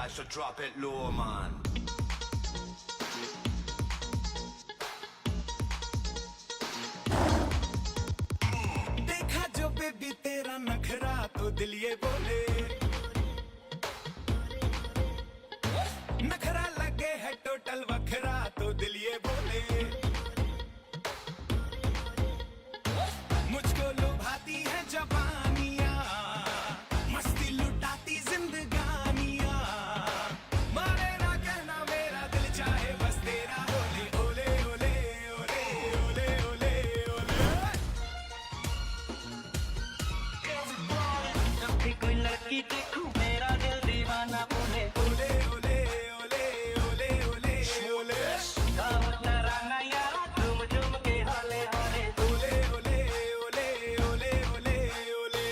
flash or drop it low, man. देखा जो baby तेरा नखरा तो दिल ये बोले, नखरा लगे है टोटल वखरा तो दिल ये बोले, मुझको लुभाती है जवानियां, मस्ती लुटाती जिंदगानियां, मारे ना कहना मेरा दिल चाहे बस तेरा ओले ओले ओले ओले ओले ओले ओले। जब भी कोई लड़की देखूं मेरा दिल दीवाना बोले ओले ओले ओले ओले ओले ओले गाओ तराना यारा झूम झूम के होले होले ओले ओले ओले ओले ओले ओले।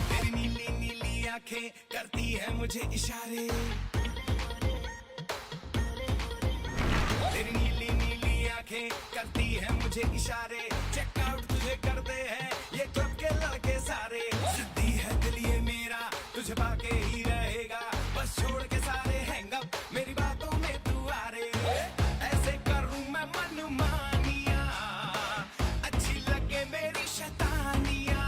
तेरी नीली नीली आंखें करती है मुझे इशारे, तेरी नीली नीली आंखें करती है मुझे इशारे, चेकआउट तुझे करते हैं ये क्लब के लड़के सारे, सिद्धि है दिल ये मेरा तुझे पाके ही रहेगा, बस छोड़ के सारे हैंगअप मेरी बातों में तू आ रे, ऐसे करूं मैं मनमानियां, अच्छी लगे मेरी शैतानियां,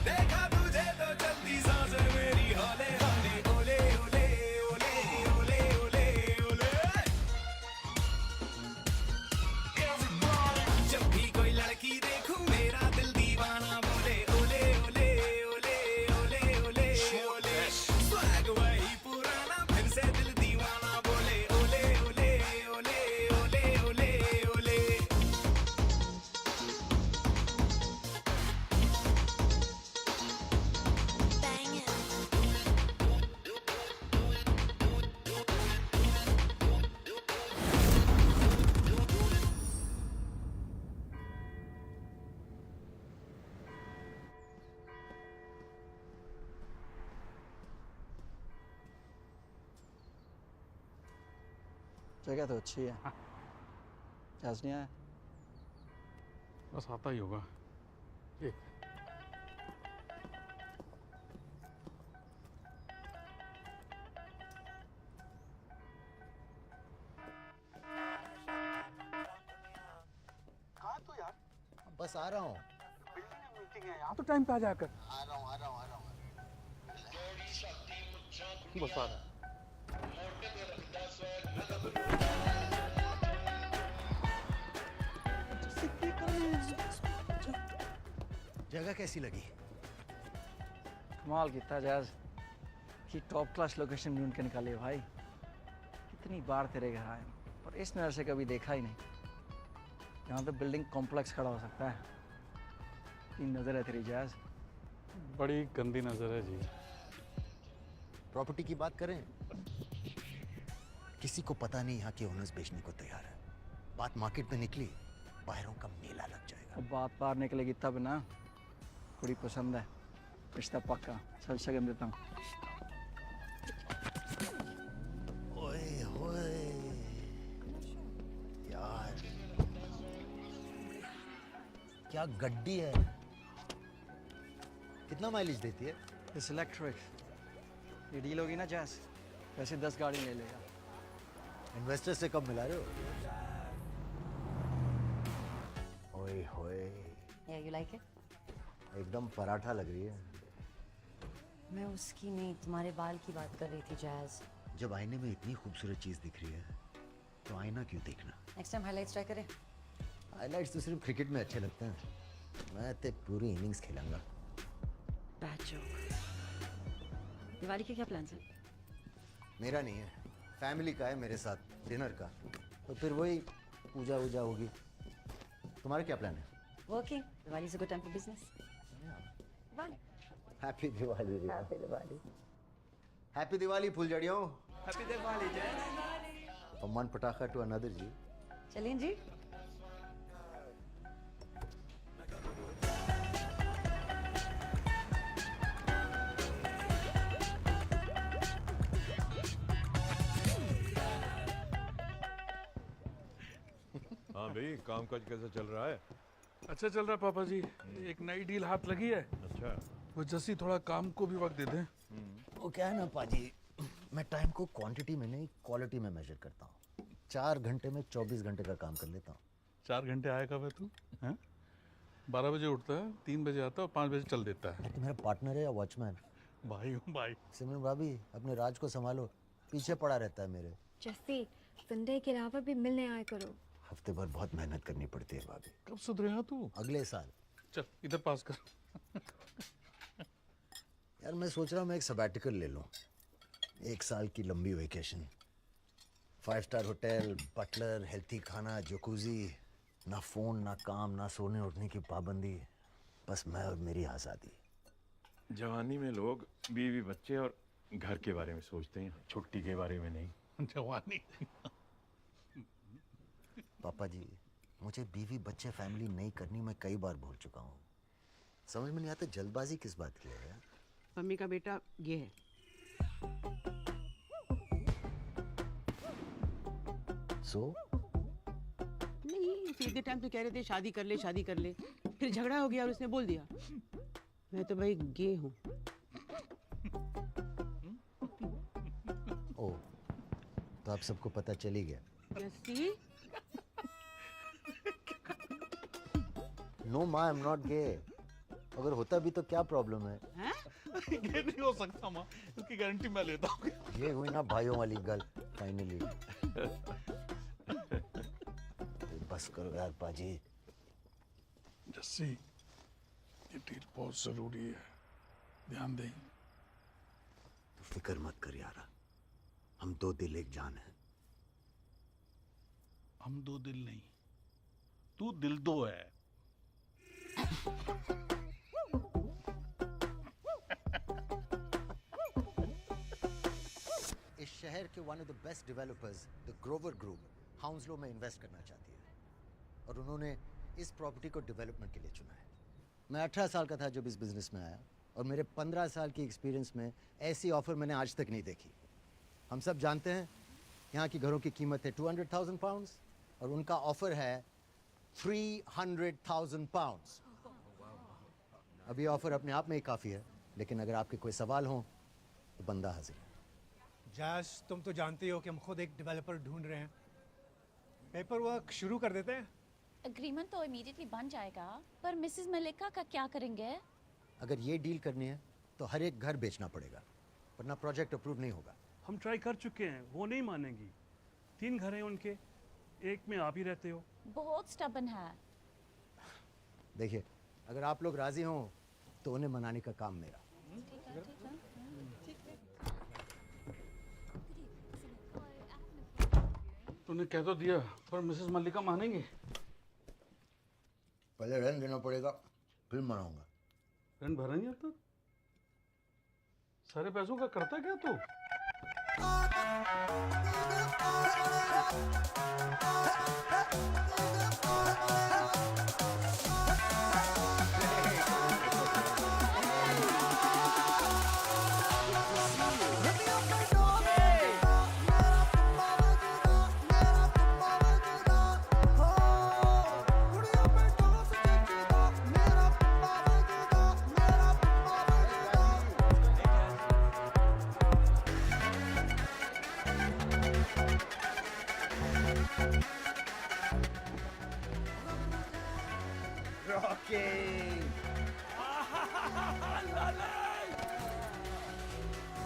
देखा तुझे तो जल्दी सांसें मेरी हौले हौले ओले ओले ओले ओले ओले ओले। जब भी कोई लड़की देखूं मेरा दिल दीवाना बोले ओले ओले ओले ओले ओले ओले। स्वैग वही पुराना फिर से दिल दीवाना बोले ओले ओले ओले ओले ओले ओले। जगह तो अच्छी है। जहाज नहीं आया? बस आता ही होगा। एक कहाँ तू यार? बस आ रहा हूँ। बिल्डिंग में मीटिंग है यार। तो टाइम पे आ जाकर आ रहा हूँ आ रहा हूँ आ रहा हूँ। बस आ रहा है। जगह कैसी लगी? कमाल कितना जहाज की टॉप क्लास लोकेशन ढूंढ के निकाले भाई। कितनी बार तेरे घर आए और इस नज़र से कभी देखा ही नहीं। यहाँ पे बिल्डिंग कॉम्प्लेक्स खड़ा हो सकता है। तीन नज़र है तेरी जहाज। बड़ी गंदी नजर है जी। प्रॉपर्टी की बात करें, किसी को पता नहीं यहाँ के ओनर्स बेचने को तैयार है। बात मार्केट में निकली, बाहरों का मेला लग जाएगा। अब बात बाहर निकलेगी तब ना। कुड़ी पसंद है, रिश्ता पक्का। चल शगन देता हूँ। ओए होए यार, क्या गड्डी है। कितना माइलेज देती है? इस इलेक्ट्रिक ये डील होगी ना जहाज, वैसे 10 गाड़ी ले लेगा। इन्वेस्टर से कब मिला रहे हो? ओए होए, Yeah, you like it? एकदम पराठा लग रही है। मैं उसकी नहीं, तुम्हारे बाल की बात कर रही थी जैज। जब आईने में इतनी खूबसूरत चीज दिख रही है तो आईना क्यों देखना? नेक्स्ट टाइम हाइलाइट्स ट्राई करें। हाइलाइट्स तो सिर्फ क्रिकेट में अच्छे लगते हैं। मैं तो पूरी इनिंग्स खेलूंगा। Bad joke. दिवाली के क्या प्लान्स हैं? मेरा नहीं है, फैमिली का है, मेरे साथ डिनर का। तो फिर वही पूजा वूजा होगी। तुम्हारा क्या प्लान है? Working. Diwali is a good time for business. Diwali. Happy Diwali. Happy Diwali. Happy Diwali फुलझड़ियों। हैप्पी दिवाली जय। From one pataka to another जी। चलिए जी। हाँ भाई, कामकाज कैसा चल रहा है? अच्छा चल रहा है पापा जी। एक नई डील हाथ लगी है। अच्छा। वो जस्सी थोड़ा काम को भी वक्त दे दें। वो क्या है ना पाजी, मैं टाइम को क्वांटिटी में नहीं क्वालिटी में मेजर करता हूँ। 4 घंटे में 24 घंटे का काम कर लेता हूँ। 4 घंटे आया कब है तू? हैं? 12 बजे उठता है, 3 बजे आता है और 5 बजे चल देता है। तो मेरा पार्टनर है या वॉचमैन? भाई हूँ भाई। सिमरन भाभी अपने राज को संभालो, पीछे पड़ा रहता है मेरे। जैसे संडे के अलावा भी मिलने आया करो। हफ्ते भर बहुत मेहनत करनी पड़ती है भाभी। कब सुधरेगा तू? अगले साल। चल इधर पास कर। यार मैं सोच रहा हूँ मैं एक सबैटिकल ले लूँ, 1 साल की लंबी vacation. 5 star hotel, butler, healthy खाना, जकूजी, ना फोन, ना काम, ना सोने उठने की पाबंदी, बस मैं और मेरी आज़ादी। जवानी में लोग बीवी बच्चे और घर के बारे में सोचते हैं, छुट्टी के बारे में नहीं। जवानी। पापा जी, मुझे बीवी बच्चे फैमिली नहीं करनी, मैं कई बार बोल चुका हूँ। समझ में नहीं आता जल्दबाजी किस बात की है यार। मम्मी का बेटा ये है। सो नहीं, सीधे टाइम पे कह रहे थे शादी कर ले, शादी कर ले, फिर झगड़ा हो गया और उसने बोल दिया। मैं तो भाई गे हूँ। ओ, तो आप सबको पता चल ही गया। जस्सी, नो माँ, आई एम नॉट गे। अगर होता भी तो क्या प्रॉब्लम है? हैं? ये नहीं हो सकता माँ, इसकी गारंटी मैं लेता हूँ। ये हुई ना भाइयों वाली गल फाइनली। बस करो यार पाजी। जस्सी, ये डील बहुत जरूरी है, ध्यान दें। तो फिक्र मत कर यार, हम 2 दिल 1 जान है। हम 2 दिल नहीं, तू दिल 2 है। इस शहर के one of the best developers, the Grover group, Hounslow में इन्वेस्ट करना चाहती है और उन्होंने इस प्रॉपर्टी को डेवलपमेंट के लिए चुना है। मैं 18 साल का था जब इस बिजनेस में आया और मेरे 15 साल की एक्सपीरियंस में ऐसी ऑफर मैंने आज तक नहीं देखी। हम सब जानते हैं यहाँ की घरों की कीमत है 200,000 पाउंड्स और उनका ऑफर है 300,000 पाउंड्स। अभी ऑफर अपने आप में ही काफ़ी है, लेकिन अगर आपके कोई सवाल हो तो बंदा हाजिर है। जैस, तुम तो जानती हो कि हम खुद एक डेवलपर ढूंढ रहे हैं। पेपर वर्क शुरू कर देते हैं। एग्रीमेंट तो इमीडिएटली बन जाएगा, पर मिसेस मलिका का क्या करेंगे? अगर ये डील करनी है तो हर एक घर बेचना पड़ेगा, वरना प्रोजेक्ट अप्रूव नहीं होगा। हम ट्राई कर चुके हैं, वो नहीं मानेंगी। 3 घर हैं उनके, एक में आप ही रहते हो। बहुत स्टबन है। देखिए, अगर आप लोग राजी हों तो उन्हें मनाने का काम मेरा। तूने कह तो दिया, पर मिसेस मल्लिका मानेंगे? पहले रेंट देना पड़ेगा, फिर मनाऊंगा। रेंट भरा नहीं अब तक? सारे पैसों का करता क्या तू?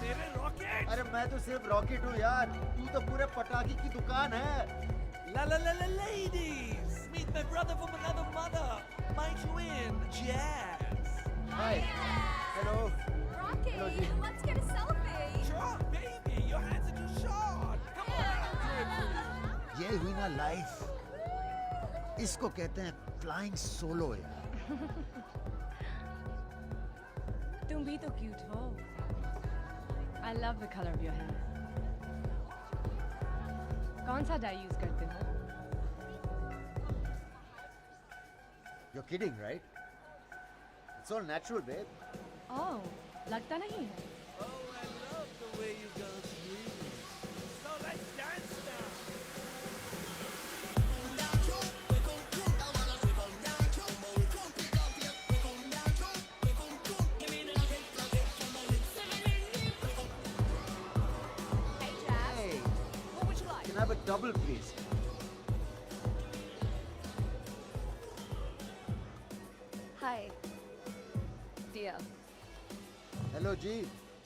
मेरे रॉकेट। अरे मैं तो सिर्फ रॉकेट हूँ यार, तू तो पूरे पटाखे की दुकान है। La la la la ladies, meet my brother from another mother, Mike Win, Jazz. Hi, hello. Rocky, let's get a selfie. Sure, baby, your hands are too short. Come on. ये हुई ना लाइफ, इसको कहते हैं flying solo यार। तुम भी तो क्यूट हो। I love the color of your hair. कौन सा डाई यूज करते हो? You're kidding, right? It's all natural, babe. Oh, लगता नहीं है। Oh, I love the way you girls move. So let's dance now. Have a double, please. Hi. Dia. Hello ji,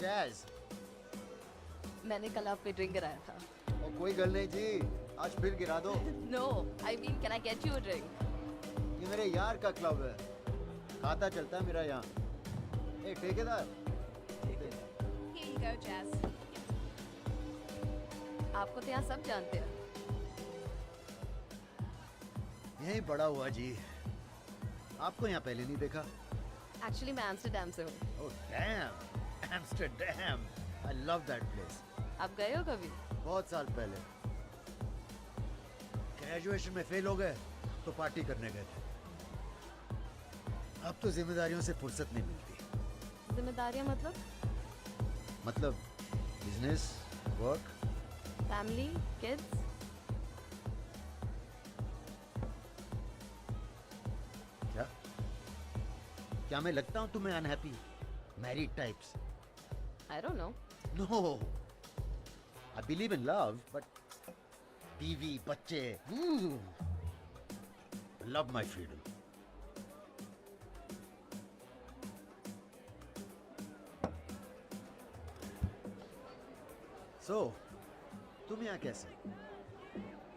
Jazz. मैंने कल आप पे drink कराया था. और कोई गल नहीं जी, आज फिर गिरा दो. No, I mean, can I get you a drink? ये मेरे यार का क्लब है. खाता चलता है मेरा यहाँ. ए ठेकेदार. Here you go, Jazz. आपको तो यहाँ सब जानते हैं. यहीं बड़ा हुआ जी. आपको यहाँ पहले नहीं देखा. Actually, मैं एम्स्टर्डम से हूँ. Oh damn, Amsterdam. I love that place. आप गए हो कभी? बहुत साल पहले. ग्रेजुएशन में फेल हो गए तो पार्टी करने गए थे. अब तो जिम्मेदारियों से फुर्सत नहीं मिलती. जिम्मेदारियाँ मतलब बिजनेस, वर्क. Family, kids. क्या मैं लगता हूँ तुम्हें unhappy? Married types. I don't know. No. I believe in love, but बीवी, बच्चे. I love my freedom. So, तुम यहाँ कैसे?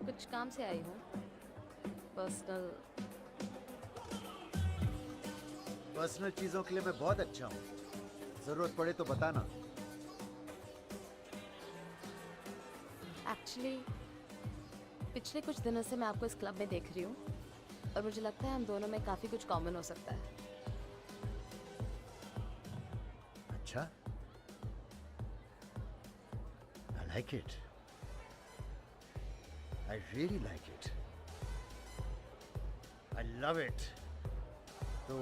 कुछ काम से आई हूँ. पर्सनल चीजों के लिए मैं बहुत अच्छा हूँ. जरूरत पड़े तो बताना. एक्चुअली पिछले कुछ दिनों से मैं आपको इस क्लब में देख रही हूँ और मुझे लगता है हम दोनों में काफी कुछ कॉमन हो सकता है. अच्छा. I like it. I really like it. I love it. तो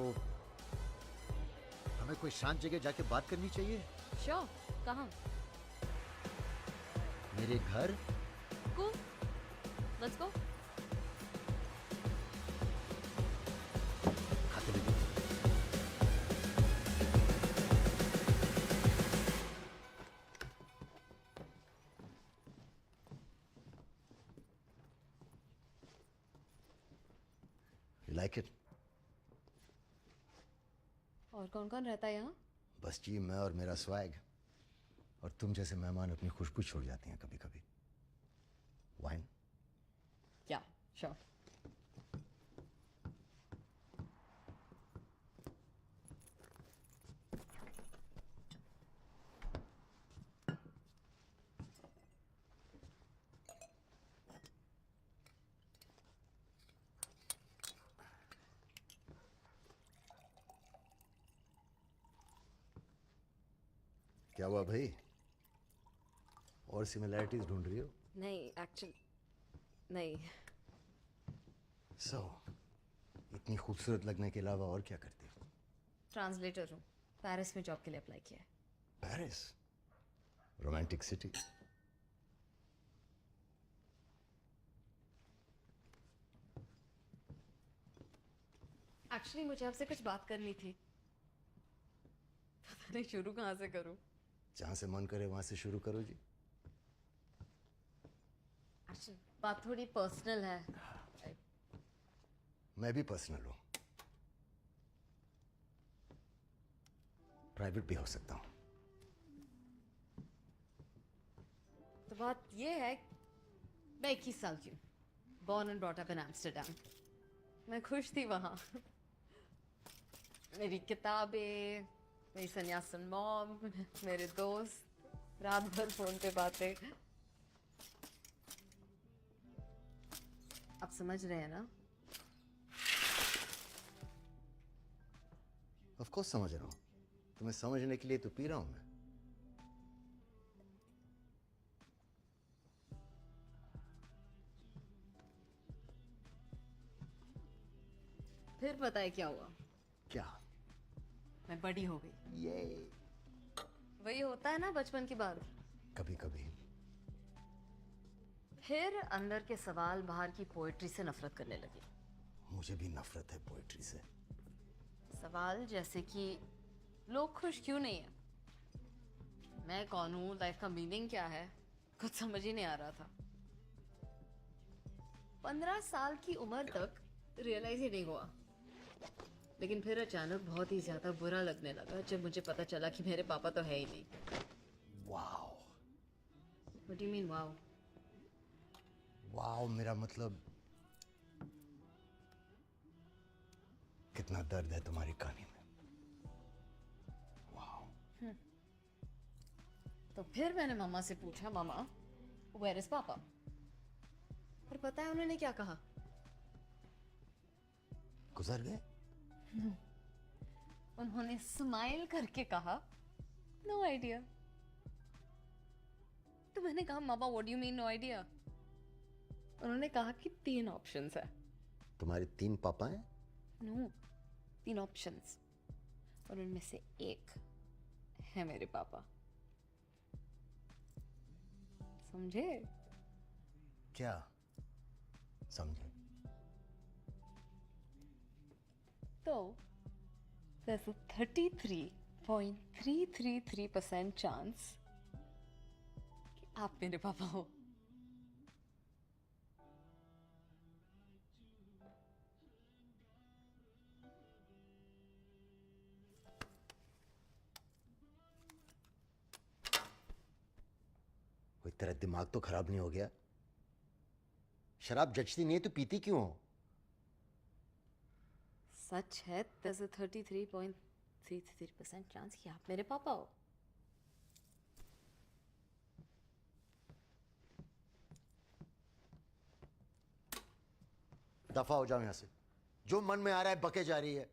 हमें कोई शांत जगह जाके बात करनी चाहिए. श्योर. कहाँ? मेरे घर. Cool. Let's go. खाते लगे. You like it? और कौन कौन रहता है यहाँ? बस जी, मैं और मेरा स्वैग. और तुम जैसे मेहमान अपनी खुशबू छोड़ जाती हैं कभी कभी. वाइन. या श्योर. क्या हुआ भाई? और सिमिलैरिटीज ढूंढ रही हो? नहीं, एक्चुअली नहीं. सो इतनी खूबसूरत लगने के अलावा और क्या करती हो? ट्रांसलेटर हूँ. पेरिस में जॉब के लिए अप्लाई किया है. पेरिस? Romantic city. एक्चुअली मुझे आपसे कुछ बात करनी थी. पता नहीं शुरू कहाँ से करूँ. जहां से मन करे वहां से शुरू करो जी. एक्चुअली बात थोड़ी पर्सनल है. मैं भी पर्सनल हूं. प्राइवेट भी हो सकता हूं. तो बात ये है, मैं 21 साल की हूँ. Born and brought up in Amsterdam. मैं खुश थी वहाँ. मेरी किताबें, मेरी सन्यासन मॉम, मेरे दोस्त, रात भर फोन पे बातें. आप समझ रहे हैं ना? ऑफ कोर्स समझ रहा हूं. तुम्हें समझने के लिए तो पी रहा हूं मैं. फिर पता है क्या हुआ? क्या? मैं बड़ी हो गई. ये वही होता है ना बचपन की बात. कभी कभी. फिर अंदर के सवाल बाहर की पोएट्री से नफरत करने लगी. मुझे भी नफरत है पोएट्री से. सवाल जैसे कि लोग खुश क्यों नहीं है, मैं कौन हूँ, लाइफ का मीनिंग क्या है, कुछ समझ ही नहीं आ रहा था. 15 साल की उम्र तक रियलाइज ही नहीं हुआ, लेकिन फिर अचानक बहुत ही ज्यादा बुरा लगने लगा जब मुझे पता चला कि मेरे पापा तो है ही नहीं। Wow What do you mean, wow? Wow मेरा मतलब कितना दर्द है तुम्हारी कहानी में। वाओ। तो फिर मैंने मामा से पूछा, मामा वेयर इज पापा? और पता है उन्होंने क्या कहा? गुजर गए? उन्होंने स्माइल करके कहा, नो आइडिया। तो मैंने कहा, मामा what do you mean no idea? उन्होंने कहा कि 3 ऑप्शंस है। तुम्हारे 3 पापा हैं? नो, 3 ऑप्शंस, और उनमें से एक है मेरे पापा। समझे? क्या समझे? तो there's a 33.333% चांस कि आप मेरे पापा हो। कोई तेरा दिमाग तो खराब नहीं हो गया? शराब जचती नहीं है तो पीती क्यों हो? सच है, there's a 33.333% चांस कि आप मेरे पापा हो। दफा हो जाओ यहां से। जो मन में आ रहा है बके जा रही है।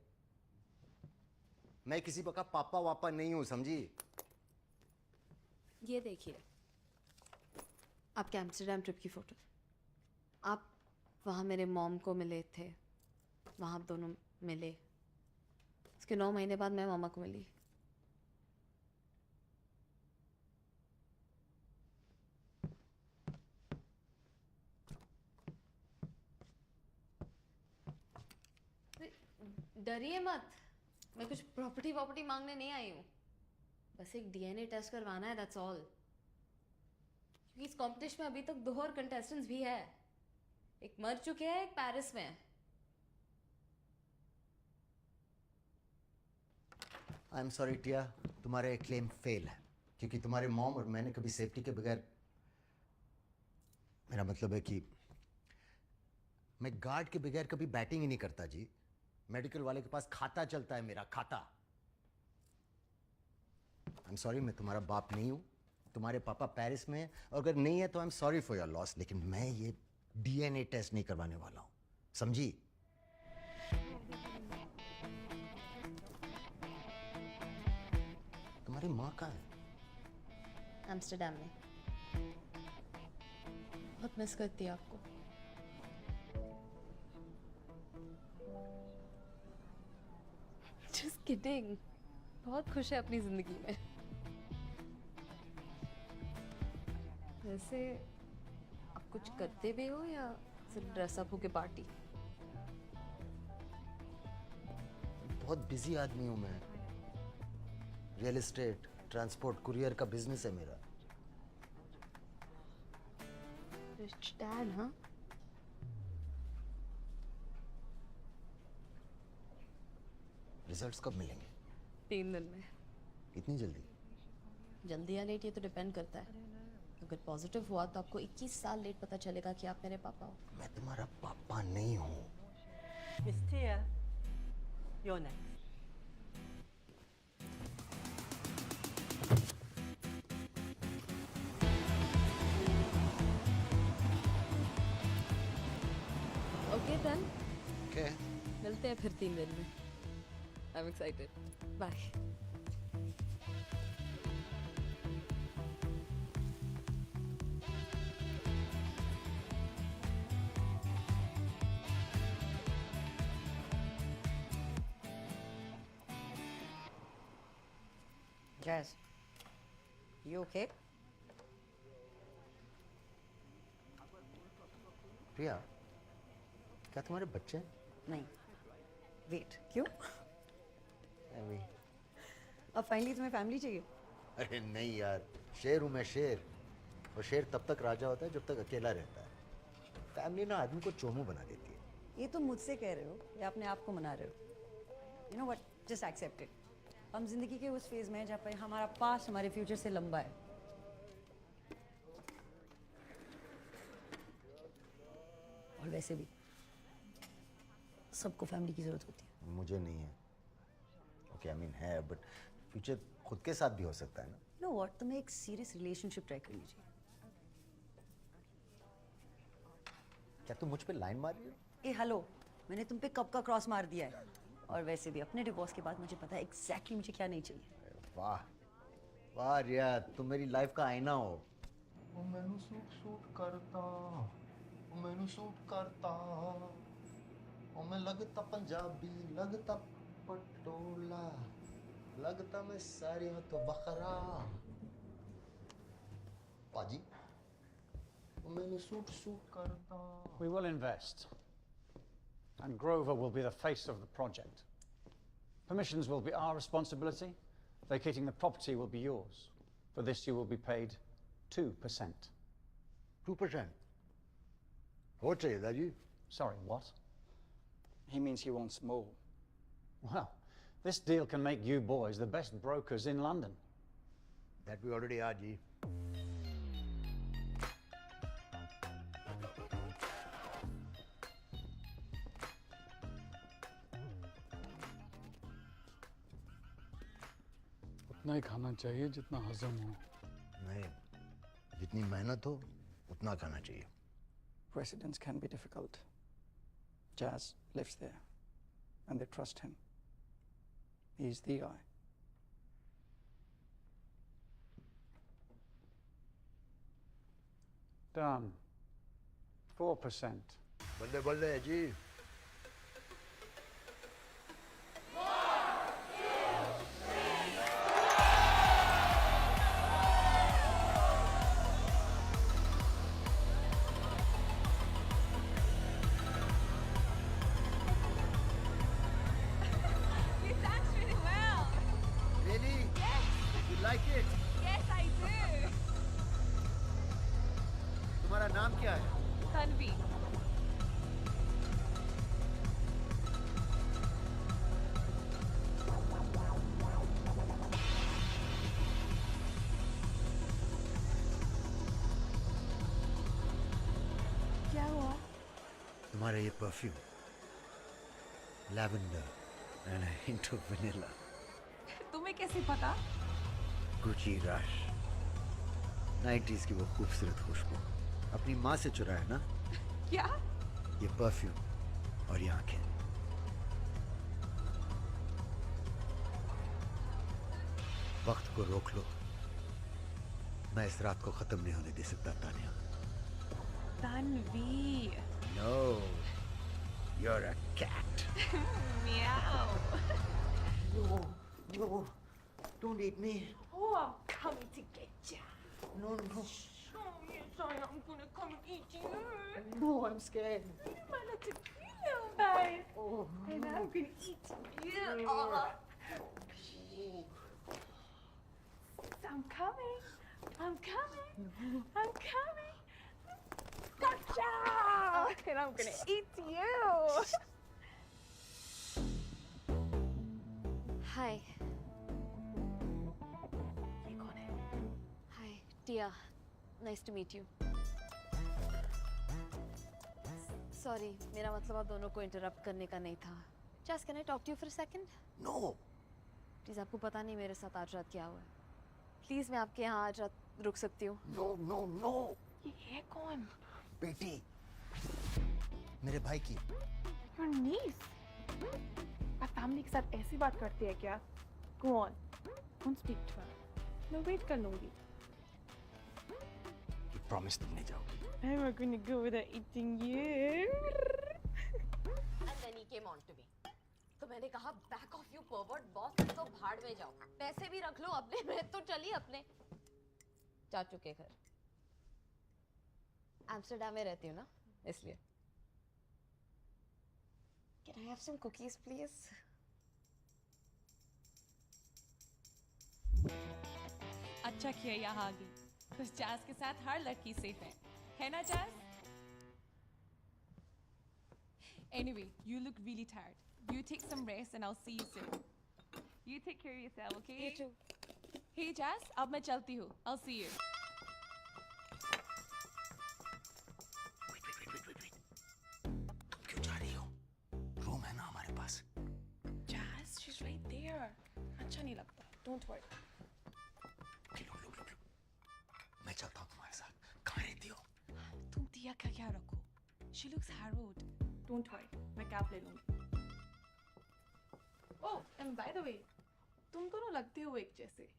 मैं किसी का पापा वापा नहीं हूं, समझी? ये देखिए आपके एम्स्टर्डम ट्रिप की फोटो। आप वहाँ मेरे मॉम को मिले थे, वहाँ आप दोनों मिले। उसके 9 महीने बाद मैं मामा को मिली। डरिए मत, मैं कुछ प्रॉपर्टी मांगने नहीं आई हूँ। बस एक डीएनए टेस्ट करवाना है, दैट्स ऑल। क्योंकि इस कॉम्पिटिशन में अभी तक 2 और कंटेस्टेंट्स भी है। एक मर चुके हैं, एक पेरिस में है। आई एम सॉरी टिया, तुम्हारा क्लेम फेल है क्योंकि तुम्हारे मॉम और मैंने कभी सेफ्टी के बगैर, मेरा मतलब है कि मैं गार्ड के बगैर कभी बैटिंग ही नहीं करता जी। मेडिकल वाले के पास खाता चलता है, मेरा खाता। आई एम सॉरी, मैं तुम्हारा बाप नहीं हूं। तुम्हारे पापा पेरिस में हैं और अगर नहीं है तो आई am sorry for your loss, लेकिन मैं ये डीएनए टेस्ट नहीं करवाने वाला हूं, समझी? तुम्हारी माँ कहाँ है? एम्स्टर्डम में। बहुत मिस करती है आपको। Just kidding. बहुत खुश है अपनी जिंदगी में। वैसे आप कुछ करते भी हो या सिर्फ ड्रेसअप होके पार्टी? बहुत बिजी आदमी हूं मैं। रियल एस्टेट, ट्रांसपोर्ट, कुरियर का बिजनेस है मेरा। रिच डैड, हाँ? रिजल्ट्स कब मिलेंगे? 3 दिन में। इतनी जल्दी? जल्दी या लेट ये तो डिपेंड करता है। अगर पॉजिटिव हुआ तो आपको 21 साल लेट पता चलेगा कि आप मेरे पापा हो। मैं तुम्हारा पापा नहीं हूँ। Miss Tia, you're next. Okay then, Okay. मिलते हैं फिर 3 दिन में। I am excited. Bye. Jazz, you okay? Priya, क्या तुम्हारे बच्चे हैं? नहीं। वेट, क्यों? अभी। अब फाइनली तुम्हें फैमिली चाहिए? अरे नहीं यार, शेर हूं मैं, शेर। और शेर तब तक राजा होता है जब तक अकेला रहता है। फैमिली ना आदमी को चोमू बना देती है। ये तो मुझसे कह रहे हो या अपने आप को मना रहे हो? You know what, just accept it. हम जिंदगी के उस फेज में हैं जहाँ पे हमारा पास्ट हमारे फ्यूचर से लंबा है। और वैसे भी सबको फैमिली की जरूरत होती है। मुझे नहीं है। ओके आई मीन है, बट फ्यूचर खुद के साथ भी हो सकता है ना। नो व्हाट, तुम्हें एक सीरियस रिलेशनशिप ट्राई कर लीजिए। क्या तुम मुझ पे लाइन मार रही हो? ए हेलो, मैंने तुम पे कब का क्रॉस मार दिया है। और वैसे भी अपने डिवोर्स के बाद मुझे पता है एग्जैक्टली मुझे क्या नहीं चाहिए। वाह वाह रिया, तुम मेरी लाइफ का आईना हो। ओ मैनू सूट करता, ओ मैनू सूट करता, ओ मैं लगता पंजाबी, लगता पटोला, लगता मैं सारी हूं तो बखरा। पाजी, ओ मैनू सूट करता। We will invest, and Grover will be the face of the project. Permissions will be our responsibility. Vacating the property will be yours. For this, you will be paid 2%. 2%? हो चाहिए दादी। Sorry, what? He means he wants more. Well, this deal can make you boys the best brokers in London. That we already are, जी। उतना ही खाना चाहिए जितना हजम हो। नहीं, जितनी मेहनत हो उतना खाना चाहिए। Residents can be difficult. Jazz lives there, and they trust him. He's the guy. Done. 4%. बल्ले बल्ले जी। You danced really well. Really? Yes. You like it? Yes, I do. तुम्हारा नाम क्या है? Tanvi. क्या हुआ? तुम्हारा ये perfume, lavender and hint of vanilla, तुम्हें कैसे पता? गुची रश, 90s की वो खूबसूरत खुशबू अपनी माँ से चुरा है ना? क्या? ये परफ्यूम और ये आंखें। वक्त को रोक लो, मैं इस रात को खत्म नहीं होने दे सकता Tania. Tanvi. No, you're a cat. Meow. No, no, don't eat me. Oh, I'm coming to get you. No, no. Oh, yes, I'm gonna come and eat you. No, I'm scared. You might have to kill guys. Oh. And I'm gonna eat you. Oh. I'm coming. I'm coming. I'm coming. Gotcha! And I'm gonna eat you. Hi. ये कौन है? Hi, Tia. Nice to meet you. Sorry, मेरा मतलब आप दोनों को interrupt करने का नहीं था। Just can I talk to you for a second? No. Please आपको पता नहीं मेरे साथ आज रात क्या हुआ है। प्लीज मैं आपके यहाँ आज रात रुक सकती हूँ? No, no, no. ये है कौन? बेटी, मेरे भाई की। Your niece. आप फैमिली के साथ ऐसी बात करती है क्या? Go on. Don't speak to her. मैं वेट कर लूँगी. You promise तुम नहीं जाओगी? I'm not gonna go without eating you. And then he came on to me. तो मैंने कहा back off you pervert boss, तो भाड़ में जाओ। पैसे भी रख लो अपने, मैं तो चली अपने चाचू के घर। एम्स्टर्डम में रहती हूँ ना, इसलिए। Can I have some cookies, please? अच्छा किया यहाँ आ गई। कुछ जैज़ के साथ हर लड़की सेफ है ना jazz? Anyway, you look really tired. You take some rest and I'll see you soon. You take care of yourself, okay? You too. Hey Jazz, अब मैं चलती हूँ. I'll see you. क्यों जा रही हो? रूम है ना हमारे पास. Jazz, she's right there. अच्छा नहीं लगता. Don't worry. लोग. मैं चलता हूँ तुम्हारे साथ. कहाँ रहती हो? तुम दिया का क्या रखो? She looks harrowed. Don't worry. मैं कैब ले लूँगी. Oh, and by the way, तुम दोनों लगते हो एक जैसे.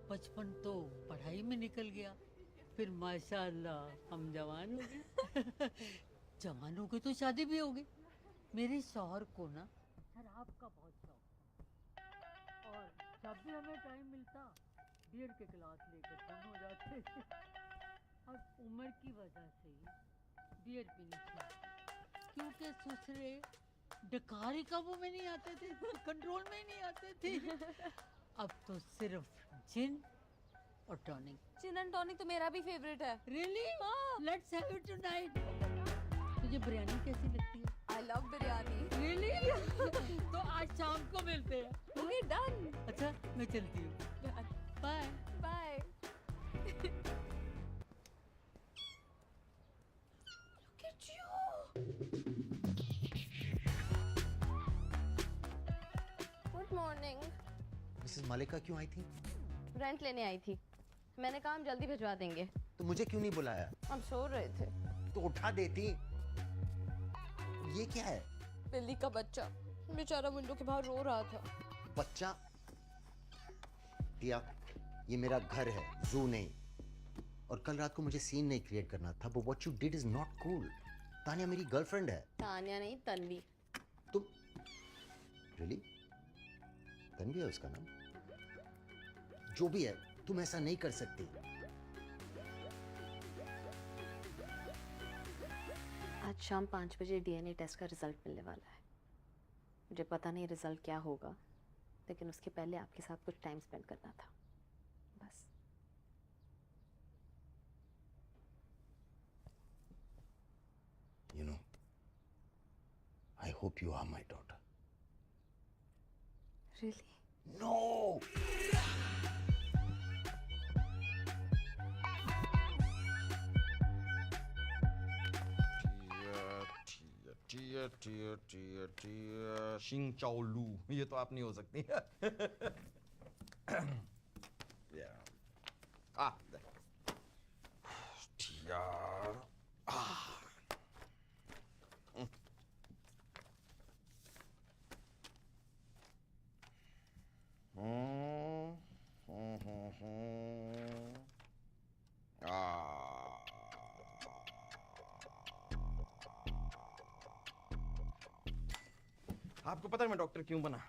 बचपन तो पढ़ाई में निकल गया, फिर माशाल्लाह हम जवान हो गए. जवान हो गए तो शादी भी हो गई. मेरे शौहर को ना शराब का बहुत शौक था और जब भी हमें टाइम मिलता बियर के गिलास लेकर गुम हो जाते. अब उम्र की वजह से बियर पीनी चाहिए क्योंकि ससुरे डकारी काबू में नहीं आते थे, कंट्रोल में ही नहीं आते थे. अब तो सिर्फ जिन और टॉनिक. जिन एंड टॉनिक तो मेरा भी फेवरेट है. Really? Let's have it tonight. तुझे बिरयानी कैसी लगती है? I love biryani. Really? तो आज शाम को मिलते हैं. Okay, done. अच्छा, मैं चलती हूँ. Bye. Bye. Look at you. Good morning. Mrs Mallika क्यों आई थी? रेंट लेने आई थी. मैंने कहा हम जल्दी भिजवा देंगे. तो मुझे क्यों नहीं बुलाया? हम सो रहे थे. तो उठा देती. ये क्या है? बिल्ली का बच्चा बेचारा विंडो के बाहर रो रहा था. बच्चा? टिया, ये मेरा घर है, जू नहीं. और कल रात को मुझे सीन नहीं क्रिएट करना था. But what you did is not cool. Tania मेरी गर्लफ्रेंड है. तानिया नहीं, तन्वी. तुम रियली? तन्वी है उसका नाम? जो भी है, तुम ऐसा नहीं कर सकती. आज शाम 5 बजे डीएनए टेस्ट का रिजल्ट मिलने वाला है. मुझे पता नहीं रिजल्ट क्या होगा, लेकिन उसके पहले आपके साथ कुछ टाइम स्पेंड करना था. बस. You know, I hope you are my daughter. Really? No! शिंग चाओ लू, ये तो आप नहीं हो सकती. आपको पता है मैं डॉक्टर क्यों बना?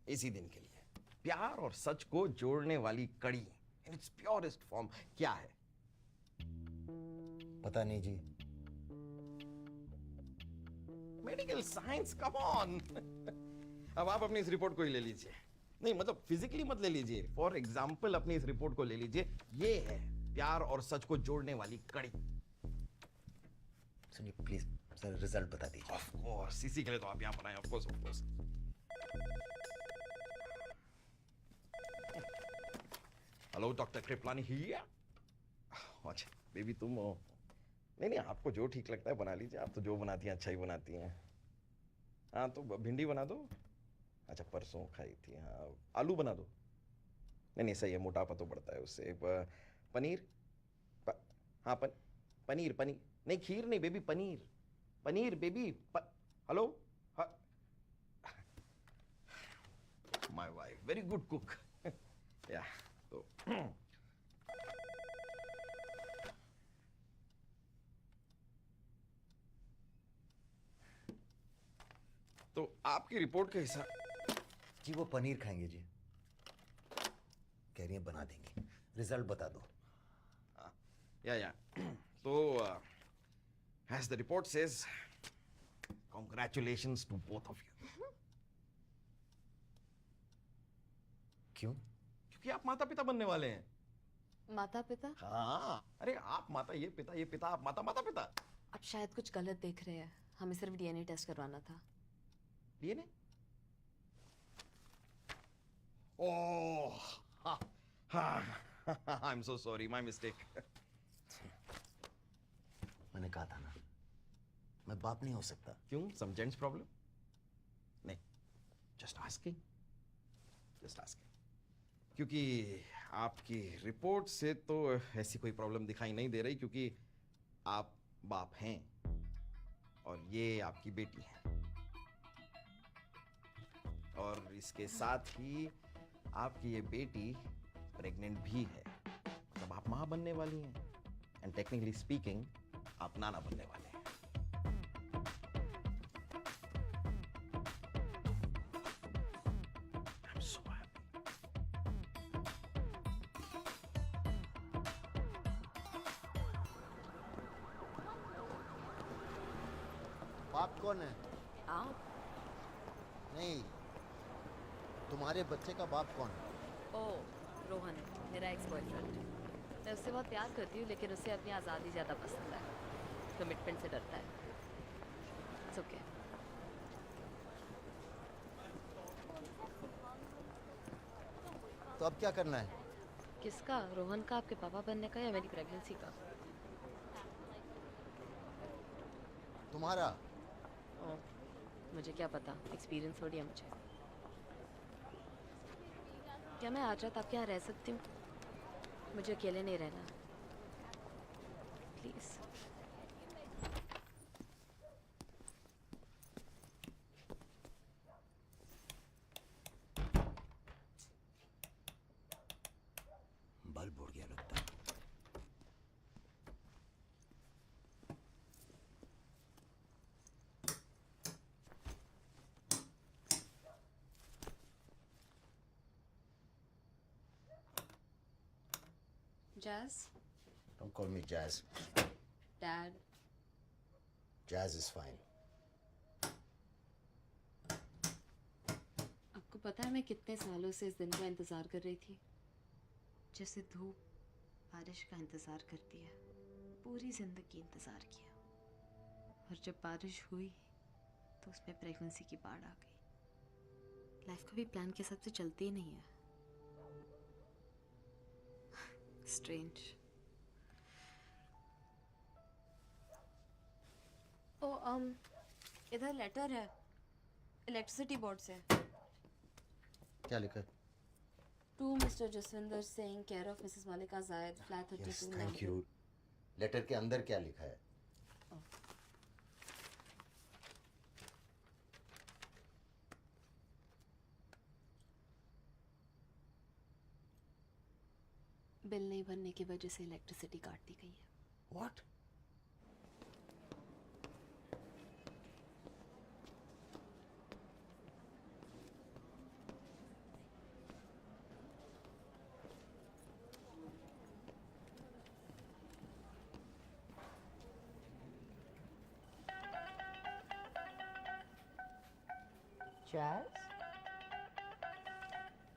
इसी दिन के लिए. प्यार और सच को जोड़ने वाली कड़ी इन इट्स प्योरेस्ट फॉर्म क्या है? पता नहीं जी. Medical science, come on. अब आप अपनी इस रिपोर्ट को ही ले लीजिए. नहीं मतलब फिजिकली मत ले लीजिए. फॉर एग्जाम्पल अपनी इस रिपोर्ट को ले लीजिए. ये है प्यार और सच को जोड़ने वाली कड़ी. सुनिए प्लीज, सर रिजल्ट बता दीजिए. ऑफ कोर्स, इसी के लिए तो आप यहाँ पर आए. Of course, of course. Hello doctor Kripalani here. अच्छा बेबी तुम हो. नहीं नहीं, आपको जो ठीक लगता है बना लीजिए, आप तो जो बनाती हैं अच्छा ही बनाती हैं। हाँ तो भिंडी बना दो। अच्छा परसों खाई थी, हाँ आलू बना दो। नहीं नहीं सही है, मोटापा तो बढ़ता है उससे। पनीर हाँ पनीर पनीर नहीं, खीर नहीं baby, paneer paneer baby hello. My wife very good cook. या तो तो आपकी रिपोर्ट के हिसाब जी वो पनीर खाएंगे जी, कह रही हैं बना देंगे, रिजल्ट बता दो। या तो as the report says, congratulations to both of you. क्यों? क्योंकि आप माता पिता बनने वाले हैं। माता पिता? हाँ अरे आप माता, ये पिता, आप माता, माता पिता। आप शायद कुछ गलत देख रहे हैं, हमें सिर्फ डीएनए टेस्ट करवाना था। DNA? Oh I am so sorry, my mistake. मैंने कहा था ना, मैं बाप नहीं हो सकता। क्यों? सम जेंट्स प्रॉब्लम? नहीं, जस्ट आस्किंग, जस्ट आस्किंग। क्योंकि आपकी रिपोर्ट से तो ऐसी कोई प्रॉब्लम दिखाई नहीं दे रही, क्योंकि आप बाप हैं और ये आपकी बेटी है, और इसके साथ ही आपकी ये बेटी प्रेग्नेंट भी है। मतलब आप माँ बनने वाली हैं, एंड टेक्निकली स्पीकिंग आप नाना बनने वाले हैं। I'm so happy. बाप कौन है? आप? नहीं, तुम्हारे बच्चे का बाप कौन है? ओह रोहन है, मेरा एक्स बॉयफ्रेंड। मैं उससे बहुत प्यार करती हूँ, लेकिन उसे अपनी आज़ादी ज़्यादा पसंद है, कमिटमेंट से डरता है। It's okay. तो अब क्या करना है? किसका? रोहन का, आपके पापा बनने का, या मेरी प्रेगनेंसी का? तुम्हारा। ओह, मुझे क्या पता, एक्सपीरियंस थोड़ी है मुझे। क्या मैं आज रात आपके यहाँ रह सकती हूँ? मुझे अकेले नहीं रहना, प्लीज़। बल्ब उड़ गया लगता है। Jazz? Don't call me Jazz. Dad? Jazz is fine. आपको पता है मैं कितने सालों से इस दिन का इंतज़ार कर रही थी? जैसे धूप बारिश का इंतज़ार करती है, पूरी ज़िंदगी इंतज़ार किया। और जब बारिश हुई तो उसमें प्रेगनेंसी की बाढ़ आ गई। लाइफ कभी प्लान के हिसाब से चलती ही नहीं है। स्ट्रेंज। ओ इधर लेटर है इलेक्ट्रिसिटी बोर्ड से। क्या लिखा है? To Mister Jaswinder Singh, care of Mrs Mallika Zaid, flat 32। Yes, thank you. Letter के अंदर क्या लिखा है? बिल नहीं भरने की वजह से इलेक्ट्रिसिटी काट दी गई है। What? Jazz?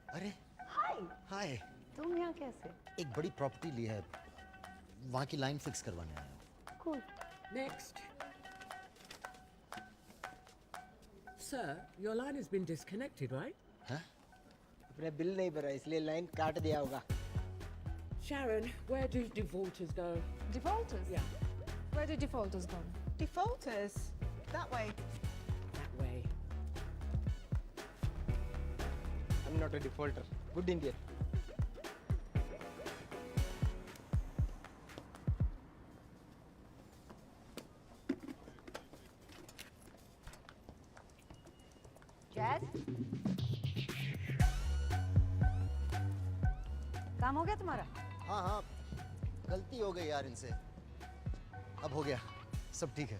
अरे हाय, हाय, तुम यहाँ कैसे? एक बड़ी प्रॉपर्टी ली है, वहाँ की लाइन फिक्स करवाने आया हूँ। Cool. Next. Sir, your line has been disconnected, right? हाँ? अपने बिल नहीं भरा इसलिए लाइन काट दिया होगा। Sharon, where do defaulters go? Defaulters? Yeah. Where did defaulters gone? Defaulters? That way. That way. I'm not a defaulter. Good Indian. Zaid काम हो गया तुम्हारा? हाँ हाँ, गलती हो गई यार इनसे। अब हो गया, सब ठीक है।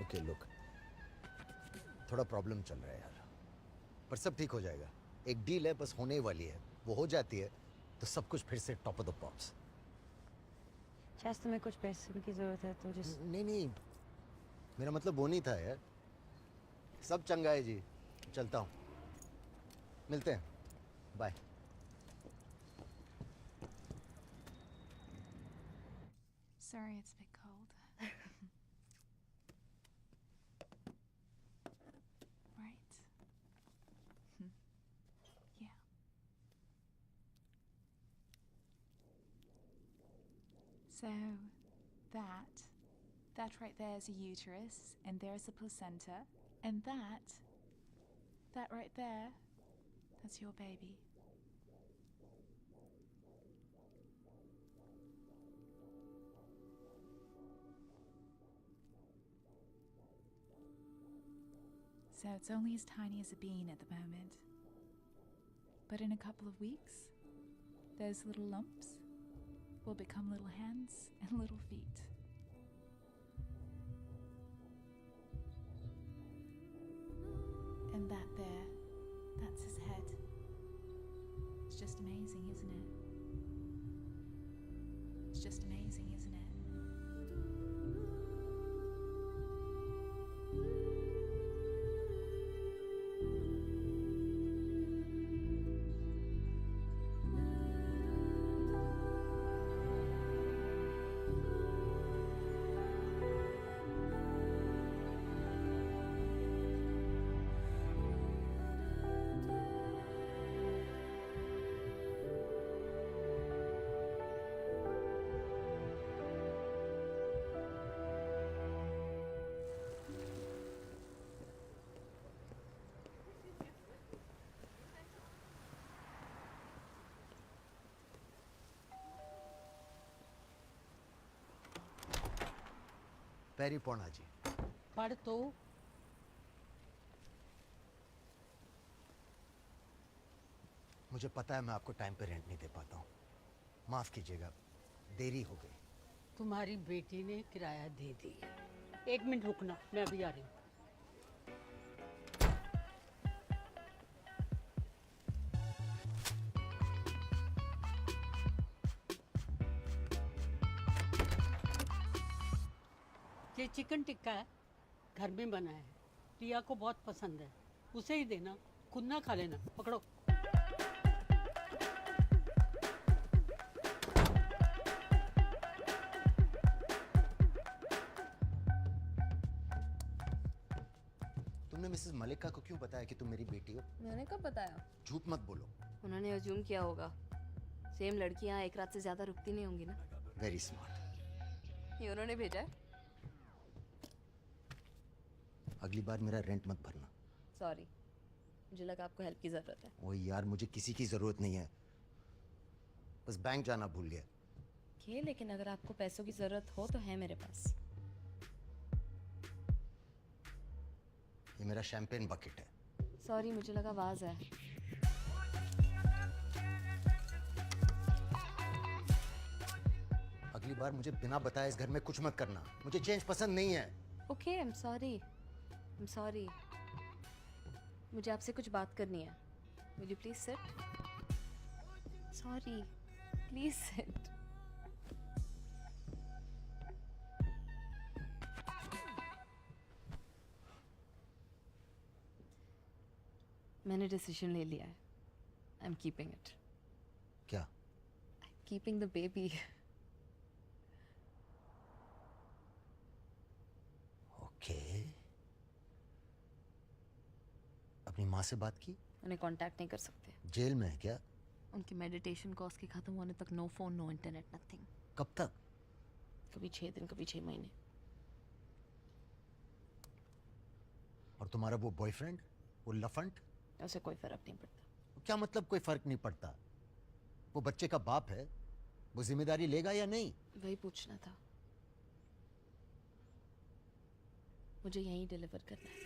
ओके लुक, थोड़ा प्रॉब्लम चल रहा है यार, पर सब ठीक हो जाएगा। एक डील है, बस होने वाली है। वो हो जाती है तो सब कुछ फिर से टॉप ऑफ द पॉप्स। शायद तुम्हें कुछ पैसे की जरूरत है तो जिस नहीं नहीं, मेरा मतलब वो नहीं था यार। सब चंगा है जी, चलता हूँ, मिलते हैं, bye. Sorry, it's a bit cold. Right. Yeah. So that right there is a uterus, and there's a placenta, and that right there, that's your baby. So it's only as tiny as a bean at the moment. But in a couple of weeks, those little lumps will become little hands and little feet. And that there, that's his head. It's just amazing, isn't it? It's just amazing, isn't it? पैरी पौना जी। पढ़ तो। मुझे पता है मैं आपको time पे rent नहीं दे पाता हूँ, माफ कीजिएगा, देरी हो गई। तुम्हारी बेटी ने किराया दे दी। 1 मिनट रुकना, मैं अभी आ रही हूँ। ये चिकन टिक्का है, घर में बना है, प्रिया को बहुत पसंद है, उसे ही देना, खुद ना खा लेना। पकड़ो। तुमने मिसेस मलिका को क्यों बताया कि तुम मेरी बेटी हो? मैंने कब बताया? झूठ मत बोलो। उन्होंने अज्यूम किया होगा। सेम लड़कियां एक रात से ज्यादा रुकती नहीं होंगी ना। Very smart. ये उन्होंने भेजा है। अगली बार मेरा रेंट मत भरना। सॉरी, मुझे लगा आपको हेल्प की जरूरत है। ओह यार, मुझे किसी की जरूरत नहीं है, बस बैंक जाना भूल गया। ओके, लेकिन अगर आपको पैसों की जरूरत हो तो है मेरे पास। ये मेरा शैंपेन बकेट है। सॉरी, मुझे लगा आवाज है। अगली बार मुझे बिना बताए इस घर में कुछ मत करना, मुझे चेंज पसंद नहीं है। Okay, I am sorry. मुझे आपसे कुछ बात करनी है। Will you please sit? Sorry, please sit. मैंने डिसीजन ले लिया है। I am keeping it. क्या? I am keeping the baby. Okay. अपनी माँ से बात की? उन्हें कांटेक्ट नहीं कर सकते। जेल में है क्या? उनकी मेडिटेशन कोर्स के खत्म होने तक no phone, no internet, nothing. कब तक? कभी 6 दिन, कभी 6 महीने। और तुम्हारा वो बॉयफ्रेंड, वो लफंट? उसे कोई फर्क नहीं पड़ता। क्या मतलब कोई फर्क नहीं पड़ता? वो बच्चे का बाप है, वो जिम्मेदारी लेगा या नहीं? वही पूछना था। मुझे यहीं डिलीवर करना है।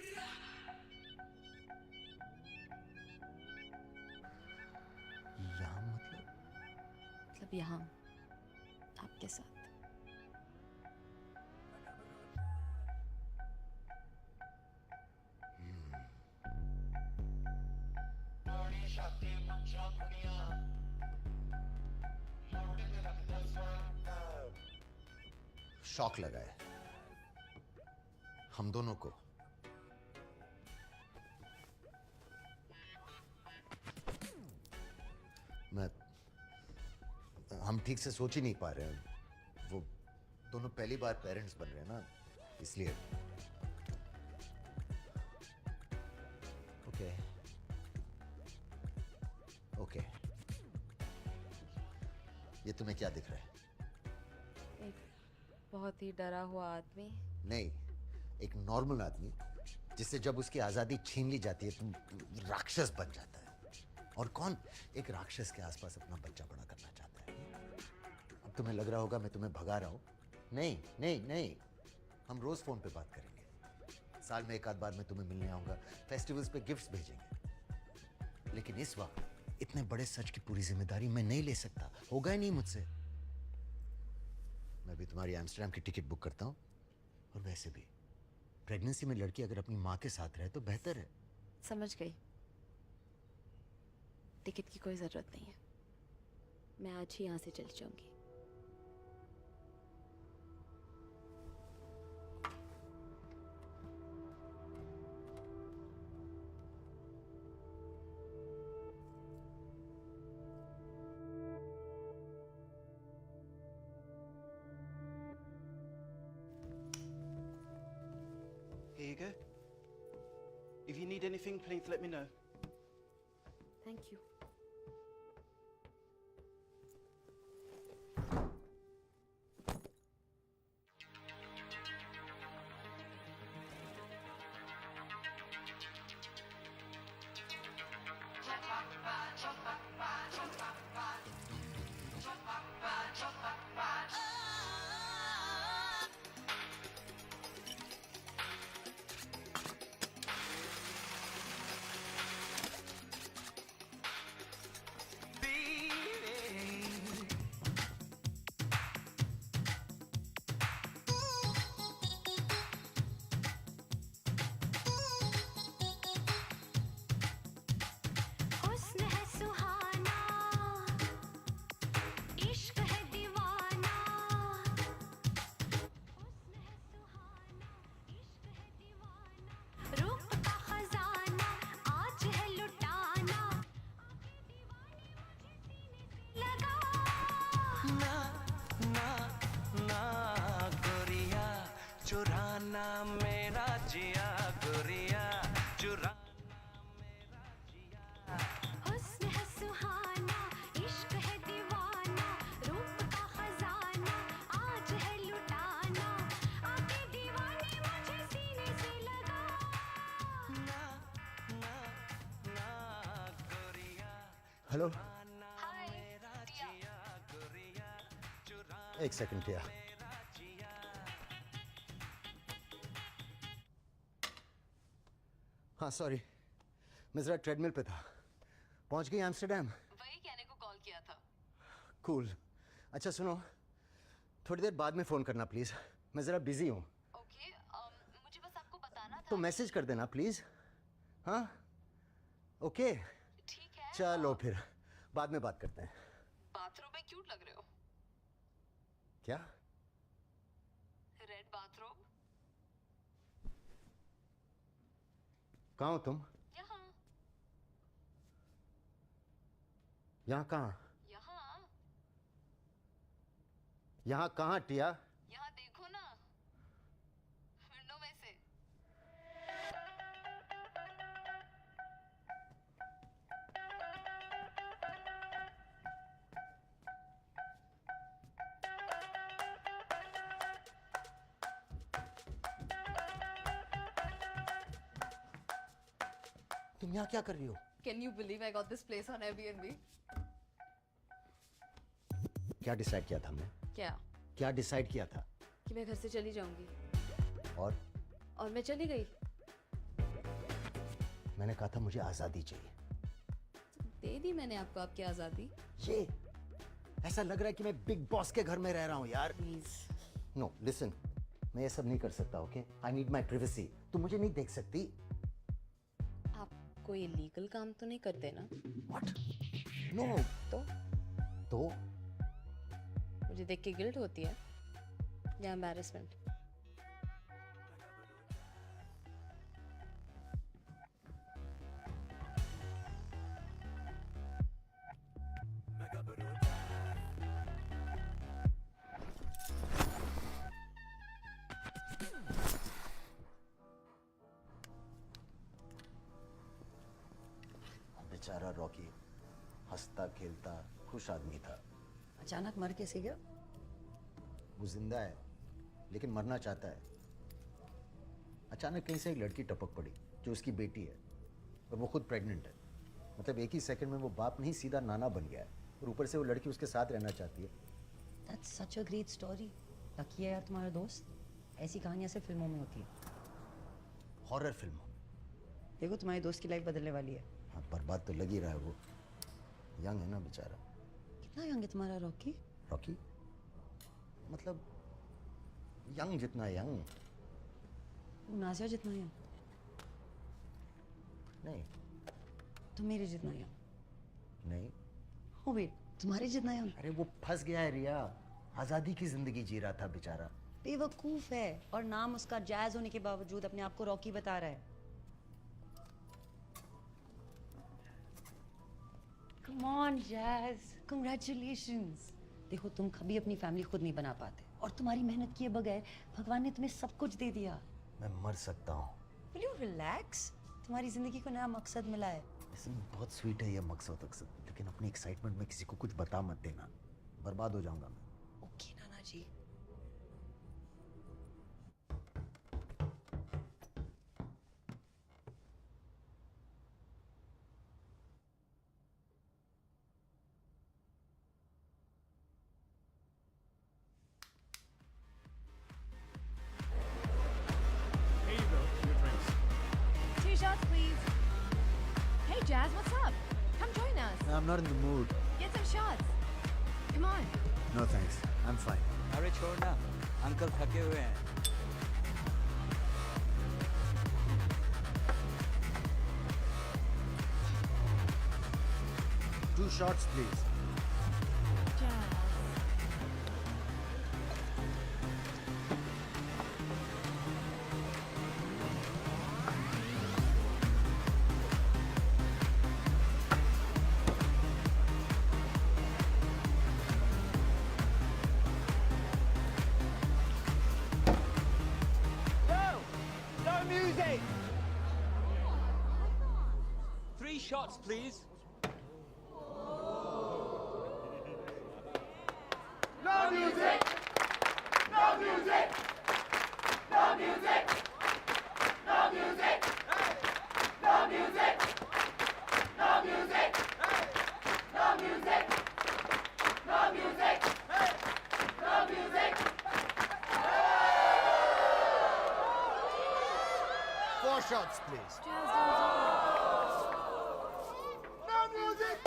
यहाँ मतलब यहाँ आपके साथ। शॉक लगा है हम दोनों को। हम ठीक से सोच ही नहीं पा रहे हैं। वो दोनों पहली बार पेरेंट्स बन रहे हैं ना, इसलिए। ओके ओके, ये तुम्हें क्या दिख रहा है? एक बहुत ही डरा हुआ आदमी। नहीं, एक नॉर्मल आदमी जिससे जब उसकी आजादी छीन ली जाती है तो राक्षस बन जाता है। और कौन एक राक्षस के आसपास अपना बच्चा बड़ा करना चाहता है? अब तुम्हें लग रहा होगा मैं तुम्हें भगा रहा हूं। नहीं नहीं नहीं, हम रोज फोन पे बात करेंगे। साल में एक आध बार मैं तुम्हें मिलने आऊंगा, फेस्टिवल्स पे गिफ्ट्स भेजेंगे। लेकिन इस वक्त इतने बड़े सच की पूरी जिम्मेदारी मैं नहीं ले सकता, होगा ही नहीं मुझसे। मैं भी तुम्हारी एम्स्टर्डम की टिकट बुक करता हूँ। और वैसे भी प्रेगनेंसी में लड़की अगर अपनी माँ के साथ रहे तो बेहतर है। समझ गई। टिकट की कोई जरूरत नहीं है, मैं आज ही यहाँ से चली जाऊंगी। Here you go. If you need anything, please let me know. Thank you. हुस्न है सुहाना, इश्क है दीवाना। हुस्न है सुहाना, इश्क है दीवाना। रूप का खजाना आज है लुटाना। आके दीवाने मुझे सीने से लगा। ना ना ना गोरिया, चुराना मेरा जिया, गोरिया चुरा। हुस्न है सुहाना, इश्क है दीवाना। रूप का खजाना आज है लुटाना। आके दीवाने मुझे सीने से लगा। हेलो, हाय दिया। एक सेकंड टिया। हाँ सॉरी, मैं जरा ट्रेडमिल पे था। पहुंच गई एम्स्टर्डम? वही कहने को कॉल किया था। कूल। अच्छा सुनो, थोड़ी देर बाद में फोन करना प्लीज, मैं जरा बिजी हूँ। ओके, मुझे बस आपको बताना था। तो मैसेज कर देना प्लीज। हाँ ओके, ठीक है। चलो फिर बाद में बात करते हैं। बाथरूम में क्यूट लग रहे हो। क्या? Red bathroom. कहाँ हो तुम? यहाँ। यहाँ कहाँ? यहाँ। यहाँ कहाँ टिया? यहाँ देखो ना, विंडो में से। तुम यहाँ क्या कर रही हो? Can you believe I got this place on Airbnb? क्या डिसाइड किया था हमने? क्या डिसाइड किया था? कि मैं घर से चली जाऊंगी। और मैं चली गई। मैंने कहा था मुझे आजादी चाहिए। दे दी मैंने आपको आपकी आजादी। ये ऐसा लग रहा है कि मैं बिग बॉस के घर में रह रहा हूँ यार। प्लीज। नो लिसन, मैं ये सब नहीं कर सकता, okay? I need my privacy. तुम मुझे नहीं देख सकती। आप कोई इलीगल काम तो नहीं करते ना? व्हाट? नो। तो मुझे देख के गिल्ट होती है या एम्बैरेसमेंट? बेचारा रॉकी हंसता खेलता खुश आदमी था। अचानक मर कैसे गया? वो जिंदा है लेकिन मरना चाहता है। अचानक कहीं से एक लड़की टपक पड़ी जो उसकी बेटी है और वो खुद प्रेग्नेंट है। मतलब एक ही सेकंड में वो बाप नहीं सीधा नाना बन गया है और ऊपर से वो लड़की उसके साथ रहना चाहती है। That's such a great story. Lucky है यार तुम्हारा दोस्त। ऐसी कहानियां सिर्फ फिल्मों में होती है। हॉरर फिल्मों। देखो तुम्हारे दोस्त की लाइफ बदलने वाली है। हाँ, बर्बाद तो लग ही रहा है। वो यंग है ना बेचारा। कितना यंग है तुम्हारा रॉकी? रॉकी मतलब यंग जितना यंग। नाजिया जितना यंग? नहीं। तो मेरे जितना यंग? नहीं। हो वेट, तुम्हारे जितना यंग? अरे वो फंस गया है रिया। आजादी की जिंदगी जी रहा था बेचारा। बेवकूफ है और नाम उसका जैज होने के बावजूद अपने आप को रॉकी बता रहा है। Come on, Jazz. Congratulations. देखो तुम कभी अपनी फैमिली खुद नहीं बना पाते और तुम्हारी मेहनत किए बगैर भगवान ने तुम्हें सब कुछ दे दिया। मैं मर सकता हूँ। Will you relax? तुम्हारी जिंदगी को नया मकसद मिला है। इसमें बहुत स्वीट है ये मकसद, लेकिन अपनी एक्साइटमेंट में किसी को कुछ बता मत देना, बर्बाद हो जाऊंगा मैं। Okay Nana ji. Shots, please. Hey, Jazz, what's up? Come join us. I'm not in the mood. Get some shots. Come on. No thanks. I'm fine. अरे छोड़ ना, अंकल थके हुए हैं। Two shots, please. Three shots, please. No music! No music! No music! No music! No music! No music! No music! No music! No music! 4 shots, please. No music!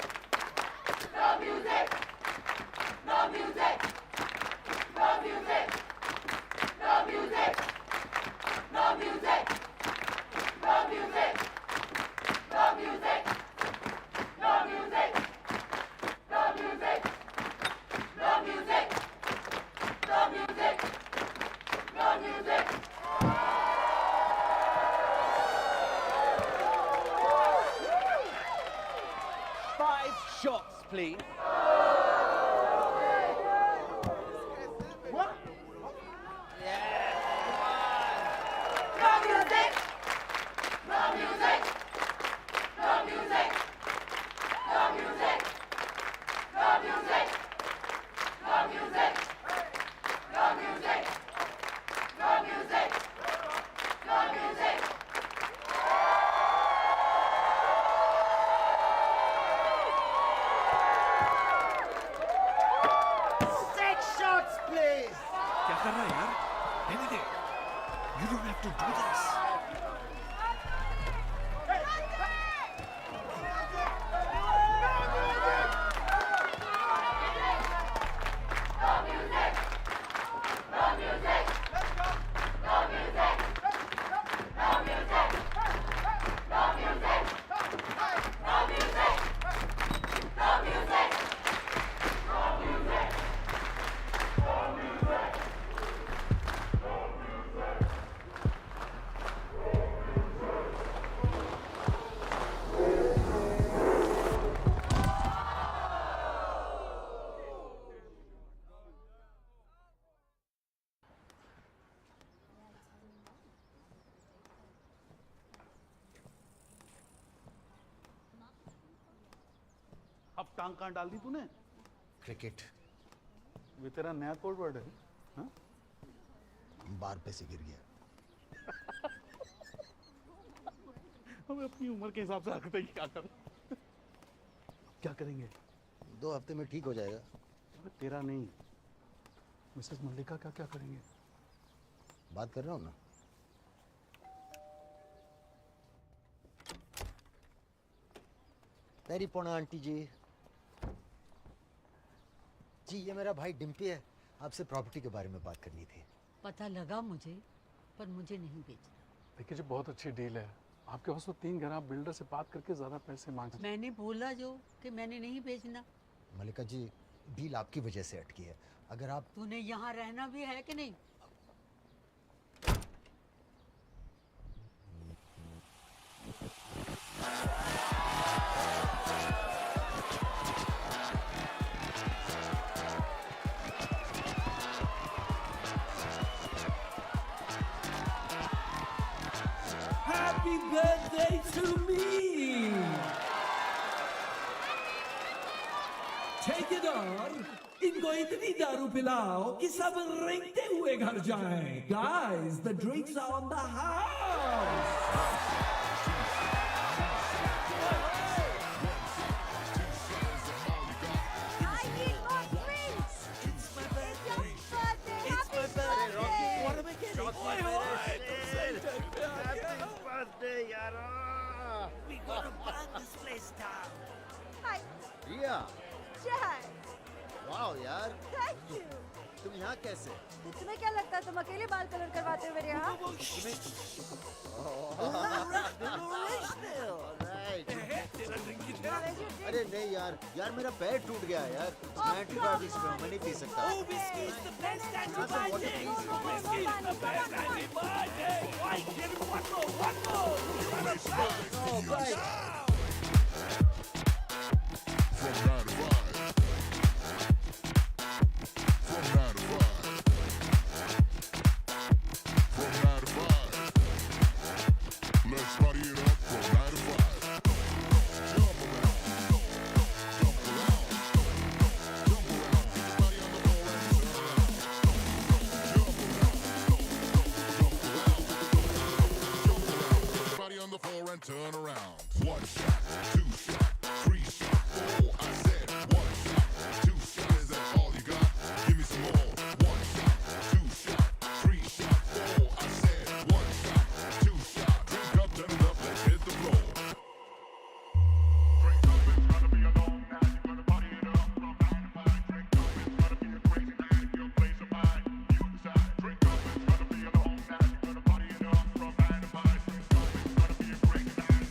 No music! No music! No music! No music! No music! No music! No music! No music! No music! No music! No music! No music! Five shots, please. What? No music! No music! No music! No music! No music! No music! No music! No music! No music! टांग कहाँ डाल दी तूने? Cricket. ये तेरा नया code word है? हाँ? बार पे से गिर गया। हमें अपनी उम्र के हिसाब से हरकतें ही क्या कर क्या करेंगे? 2 हफ्ते में ठीक हो जाएगा। तेरा नहीं, मिसेस मल्लिका का क्या करेंगे? बात कर रहा हूँ ना। तेरी पोना आंटी जी। जी ये मेरा भाई डिम्पी है, आपसे प्रॉपर्टी के बारे में बात करनी थी। पता लगा मुझे, पर मुझे नहीं बेचना। देखिए जी, बहुत अच्छी डील है आपके पास। तो 3 घर, आप बिल्डर से बात करके ज्यादा पैसे मांग सकते। मैंने बोला जो कि मैंने नहीं बेचना। मल्लिका जी, डील आपकी वजह से अटकी है। अगर आप तूने यहाँ रहना भी है कि नहीं? Happy birthday to me! Take it on! इनको इतनी दारू पिलाओ कि सब रेंगते हुए घर जाएं. Guys, the drinks are on the house! We gotta burn this place down. Hi. Riya, Jazz. वाह यार, Thank you. तुम यहाँ कैसे? तुम्हें क्या लगता है तुम अकेले बाल कलर करवाते हो मेरे यहाँ? अरे नहीं यार, मेरा पैर टूट गया यार। मैं एंटीबायोटिक्स पे हूँ, मैं नहीं पी सकता। Oh, whiskey is the best antibiotic. Whiskey is the best antibiotic. Why, give him one more. Oh, भाई। Turn around. 1 shot, 2 shot, 3 shot, 4. I said 1 shot, 2 shot. Is that all you got? Give me some more. 1 shot, 2 shot, 3 shot, 4. I said 1 shot, 2 shot. Drink up, turn it up, let's hit the floor. Drink up, it's gonna be a long night. You're gonna party it up from 9 to 5. Drink up, it's gonna be a crazy night. If your place of mine, you decide. Drink up, it's gonna be a long night. You're gonna party it up from 9 to 5. Drink up, it's gonna be a crazy night.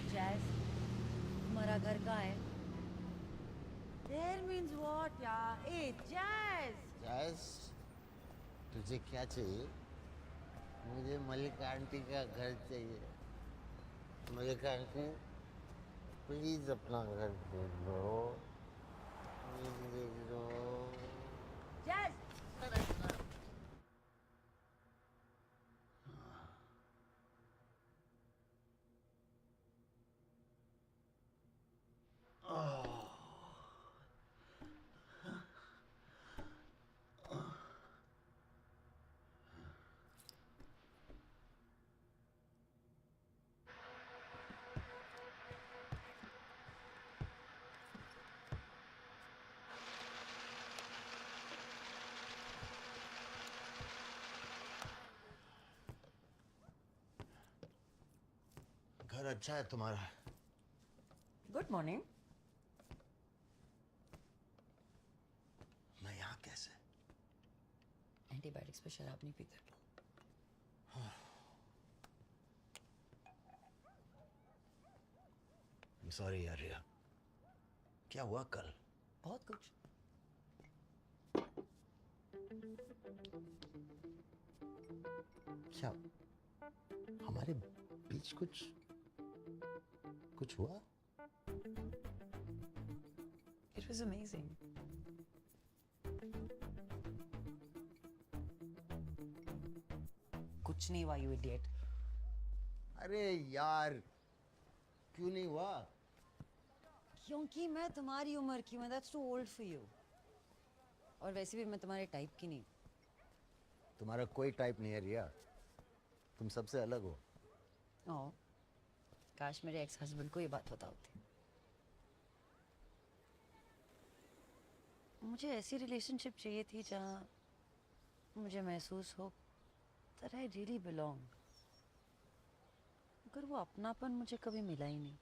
जैस, तुम्हारा घर कहाँ है? There means what यार? ए, जैस! जैस, तुझे क्या चाहिए? मुझे मल्लिका आंटी का घर चाहिए। मल्लिका आंटी, प्लीज अपना घर दे दो। प्लीज दे दो। जैस! घर अच्छा है तुम्हारा। Good morning. मैं यहाँ कैसे? एंटीबायोटिक्स पे शराब नहीं पीते। सॉरी यार रिया। क्या हुआ कल? बहुत कुछ। क्या हमारे बीच कुछ हुआ? was amazing. कुछ नहीं हुआ, you idiot. अरे यार क्यों नहीं हुआ? क्योंकि मैं तुम्हारी उम्र की हूँ. That's too old for you. और वैसे भी मैं तुम्हारे टाइप की नहीं. तुम्हारा कोई टाइप नहीं है रिया, तुम सबसे अलग हो. ओह, काश मेरे एक्स हस्बैंड को ये बात पता होती. मुझे ऐसी रिलेशनशिप चाहिए थी जहाँ मुझे महसूस हो that I really belong. मगर वो अपनापन मुझे कभी मिला ही नहीं.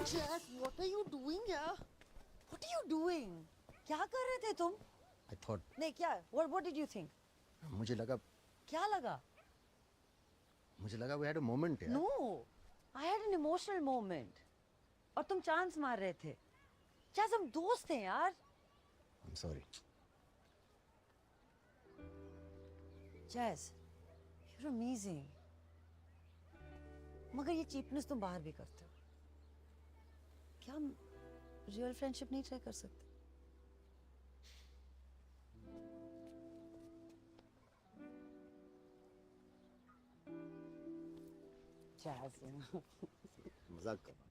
Jazz, what are you doing here? What are you doing? क्या कर रहे थे तुम? I thought, नहीं क्या? What did you think? मुझे लगा क्या लगा? we had a moment यार. No, I had an emotional moment. और तुम चांस मार रहे थे. Jazz, हम दोस्त हैं यार. I'm sorry. Jazz, you're amazing. मगर ये चीपनेस तुम बाहर भी करते हो. क्या हम रियल फ्रेंडशिप नहीं ट्राई कर सकते? Jazz, मजाक कर.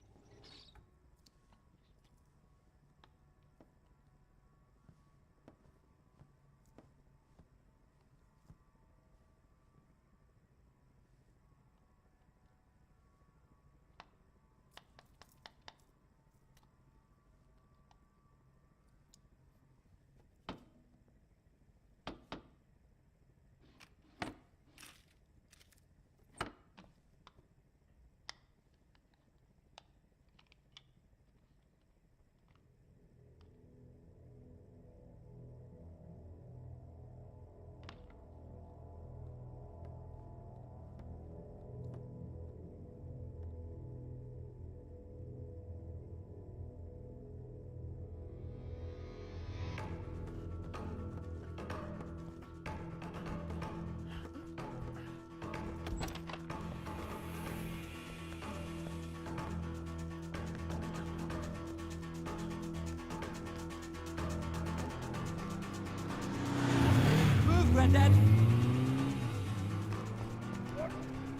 Granddad!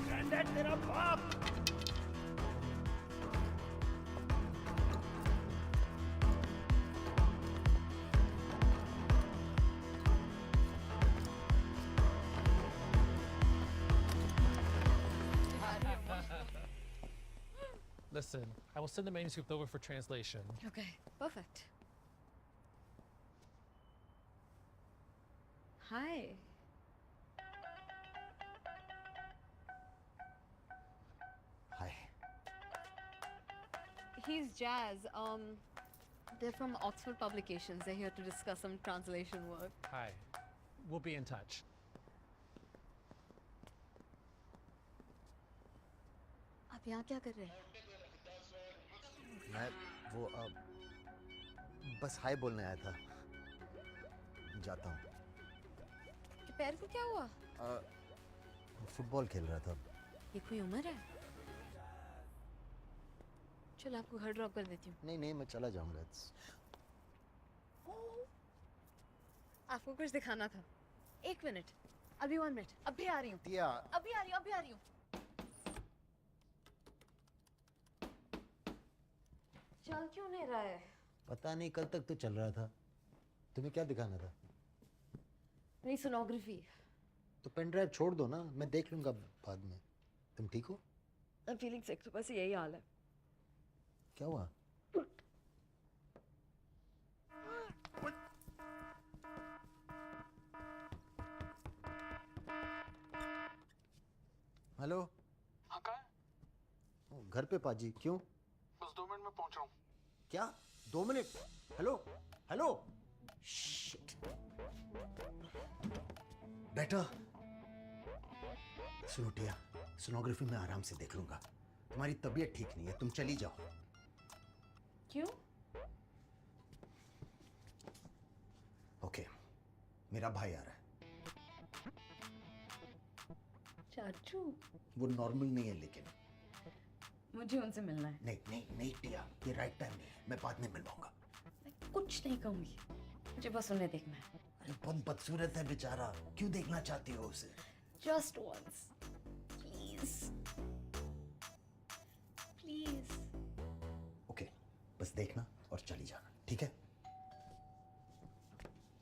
Granddad, तेरा बाप! Listen, I will send the manuscript over for translation. Okay, perfect. Hi. Hi. He's Jazz. They're from Oxford Publications. They're here to discuss some translation work. Hi. We'll be in touch. आप यहाँ क्या कर रहे हैं? मैं वो बस हाय बोलने आया था. जाता हूँ. पैर को क्या हुआ? फुटबॉल खेल रहा था. ये कोई उम्र है? चलो आपको घर ड्रॉप कर देती हूँ. नहीं मैं चला जाऊंगा. आपको कुछ दिखाना था. 1 मिनट. अभी 1 मिनट. अभी आ रही हूँ. तिया. अभी आ रही हूँ. चल क्यों नहीं रहा है? पता नहीं, कल तक तो चल रहा था. तुम्हें क्या दिखाना था? नहीं, सोनोग्राफी. तो पेन ड्राइव छोड़ दो ना, मैं देख लूंगा बाद में. तुम ठीक हो? I'm feeling sick, तो बस यही हाल है. क्या हुआ? हेलो. हाँ कहाँ है? घर पे पाजी. क्यों? बस 2 मिनट में पहुंच रहा हूँ. क्या? 2 मिनट। Hello hello. शिट। बेटा सुनो टिया, सोनोग्राफी में आराम से देख लूंगा। तुम्हारी तबीयत ठीक नहीं है, तुम चली जाओ। क्यों? ओके, मेरा भाई आ रहा है। चाचू? वो नॉर्मल नहीं है लेकिन। मुझे उनसे मिलना है। नहीं नहीं नहीं टिया, ये राइट टाइम नहीं है, मैं बाद में मिलवाऊंगा। मैं कुछ नहीं कहूंगी, मुझे बस उन्हें देखना है। अरे बहुत बदसूरत है बेचारा, क्यों देखना चाहती हो उसे? Just once, please, please. Okay, बस देखना और चली जाना, ठीक है?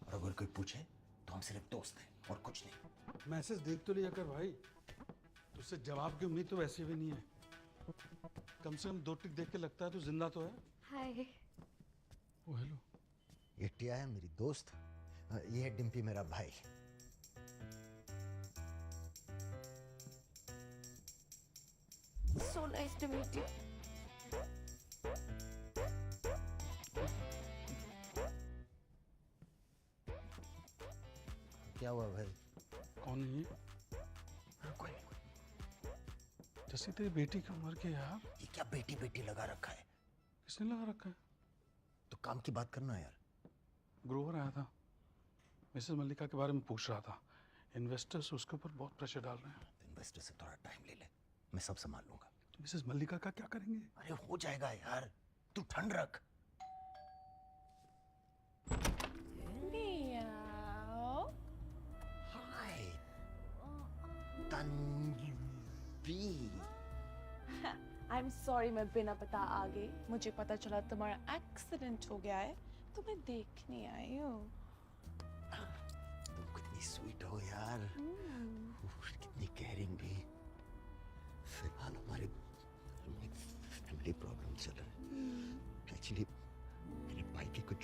और अगर कोई पूछे तो हम सिर्फ दोस्त हैं और कुछ नहीं। मैसेज देख तो लिया कर भाई, तुझसे जवाब की उम्मीद तो वैसे भी नहीं है। कम से कम 2 टिक देख के लगता है तो जिंदा तो है। हाय। ओ हेलो। ये टिया है मेरी दोस्त, ये है डिम्पी मेरा भाई। So nice to meet you. क्या हुआ भाई? कौन है ये? कोई नहीं। जैसे तेरी बेटी की उम्र के यार। ये क्या बेटी बेटी लगा रखा है? किसने लगा रखा है? तो काम की बात करना यार। ग्रोवर आया था, मिसेस मल्लिका के बारे में पूछ रहा था। इन्वेस्टर्स उसके ऊपर बहुत प्रेशर डाल रहे हैं। इन्वेस्टर से थोड़ा टाइम ले ले, मैं सब संभाल लूंगा। तो मिसेस मल्लिका का क्या करेंगे? अरे हो जाएगा यार, तू ठंड रख। हाय तन्वी। I'm sorry मैं बिना पता आ गई। मुझे पता चला तुम्हारा एक्सीडेंट हो गया है तो मैं देखने आई हूँ। तुम कितनी स्वीट हो यार, कितनी केयरिंग भी। फिलहाल हमारे फैमिली प्रॉब्लम चल रहे हैं। एक्चुअली मेरे भाई के कुछ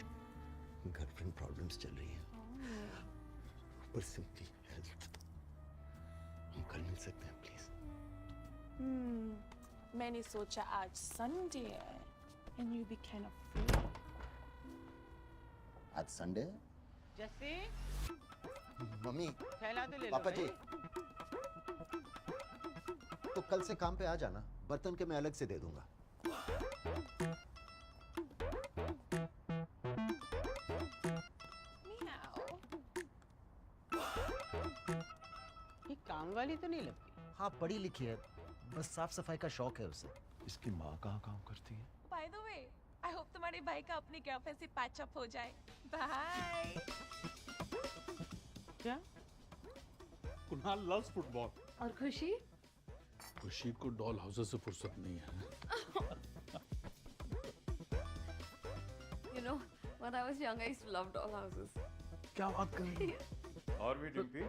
गर्लफ्रेंड प्रॉब्लम्स चल रही हैं। ऊपर से हेल्थ। हम कल मिल सकते हैं प्लीज? मैंने सोचा आज संडे है and you be kind of free. आज संडे है? जैसे मम्मी, थैला तो ले लो पापा जी, भाई। तो कल से काम पे आ जाना, बर्तन के मैं अलग से दे दूंगा। ये काम वाली तो नहीं लगती। हाँ पढ़ी लिखी है, बस साफ सफाई का शौक है उसे। इसकी माँ कहाँ काम करती है? By the way, I hope तुम्हारे भाई का अपनी गर्लफ्रेंड से पैच अप हो जाए। बाय। क्या? Kunal loves football. और खुशी? खुशी को डॉल हाउसेस से फुर्सत नहीं है। You know, when I was young, I used to love doll houses. क्या बात कर रही है? और भी डिम्पी,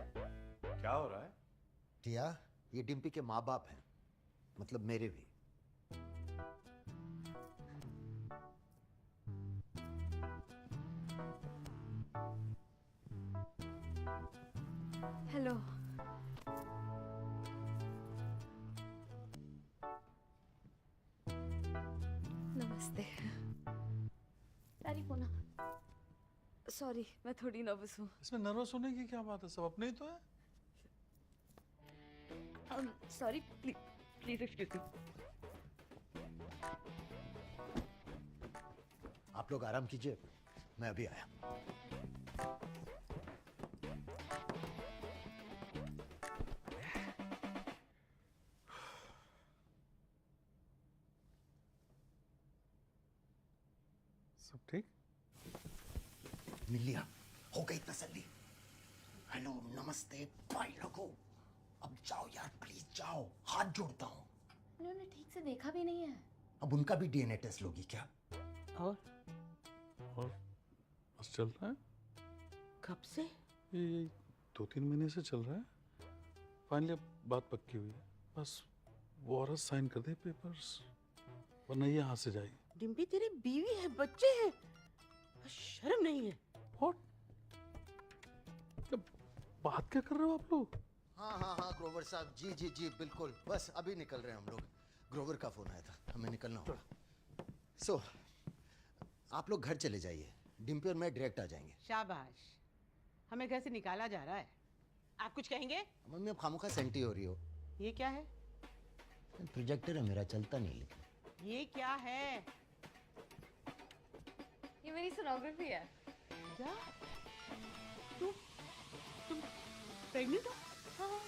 क्या हो रहा है? टिया, ये डिम्पी के माँ बाप हैं, मतलब मेरे भी। हेलो। नमस्ते। तारीफ होना। सॉरी, मैं थोड़ी नर्वस हूँ। इसमें नर्वस होने की क्या बात है? सब अपने ही तो है। Sorry, please please excuse me. आप लोग आराम कीजिए, मैं अभी आया। सब ठीक? मिल लिया, हो गई तसल्ली। हेलो, नमस्ते, बाय लोगों। अब जाओ यार, प्लीज जाओ, हाथ जोड़ता हूँ। उन्होंने ठीक से देखा भी नहीं है। अब उनका भी डीएनए टेस्ट लोगी क्या? और बस चल रहा है। कब से? ये 2-3 महीने से चल रहा है। फाइनली अब बात पक्की हुई है। बस वो औरत साइन कर दे पेपर्स, वरना ये हाथ से जाएगी। डिम्पी तेरी बीवी है, बच्चे हैं, शर्म नहीं है? बात क्या कर रहे हो आप लोग? हाँ हाँ हाँ ग्रोवर साहब, जी जी जी बिल्कुल, बस अभी निकल रहे हैं हम लोग। ग्रोवर का फोन आया था, हमें निकलना होगा। सो आप लोग घर चले जाइए, डिम्पी और मैं डायरेक्ट आ जाएंगे। शाबाश, हमें घर से निकाला जा रहा है। आप कुछ कहेंगे? मम्मी अब खामोखा सेंटी हो रही हो। ये क्या है? प्रोजेक्टर है मेरा, चलता नहीं लेकिन। ये क्या है? ये मेरी सोनोग्राफी है। क्या? तुम प्रेग्नेंट हो? हाँ।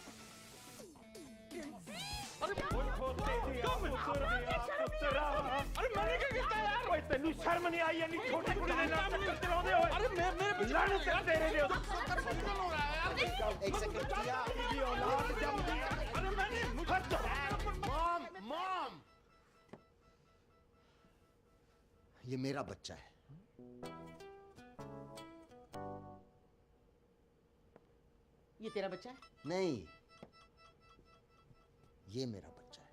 अरे मैंने क्या किया यार? ओए तेनू शर्म नहीं आई यानी छोटी कुड़ी दे नाम करते रहंदे हो। अरे मेरे पीछे लड़ करते रहे हो। एक सेकंड किया। ये औलाद जब अरे मैंने मॉम ये मेरा बच्चा है। ये तेरा बच्चा है? नहीं, ये मेरा बच्चा है।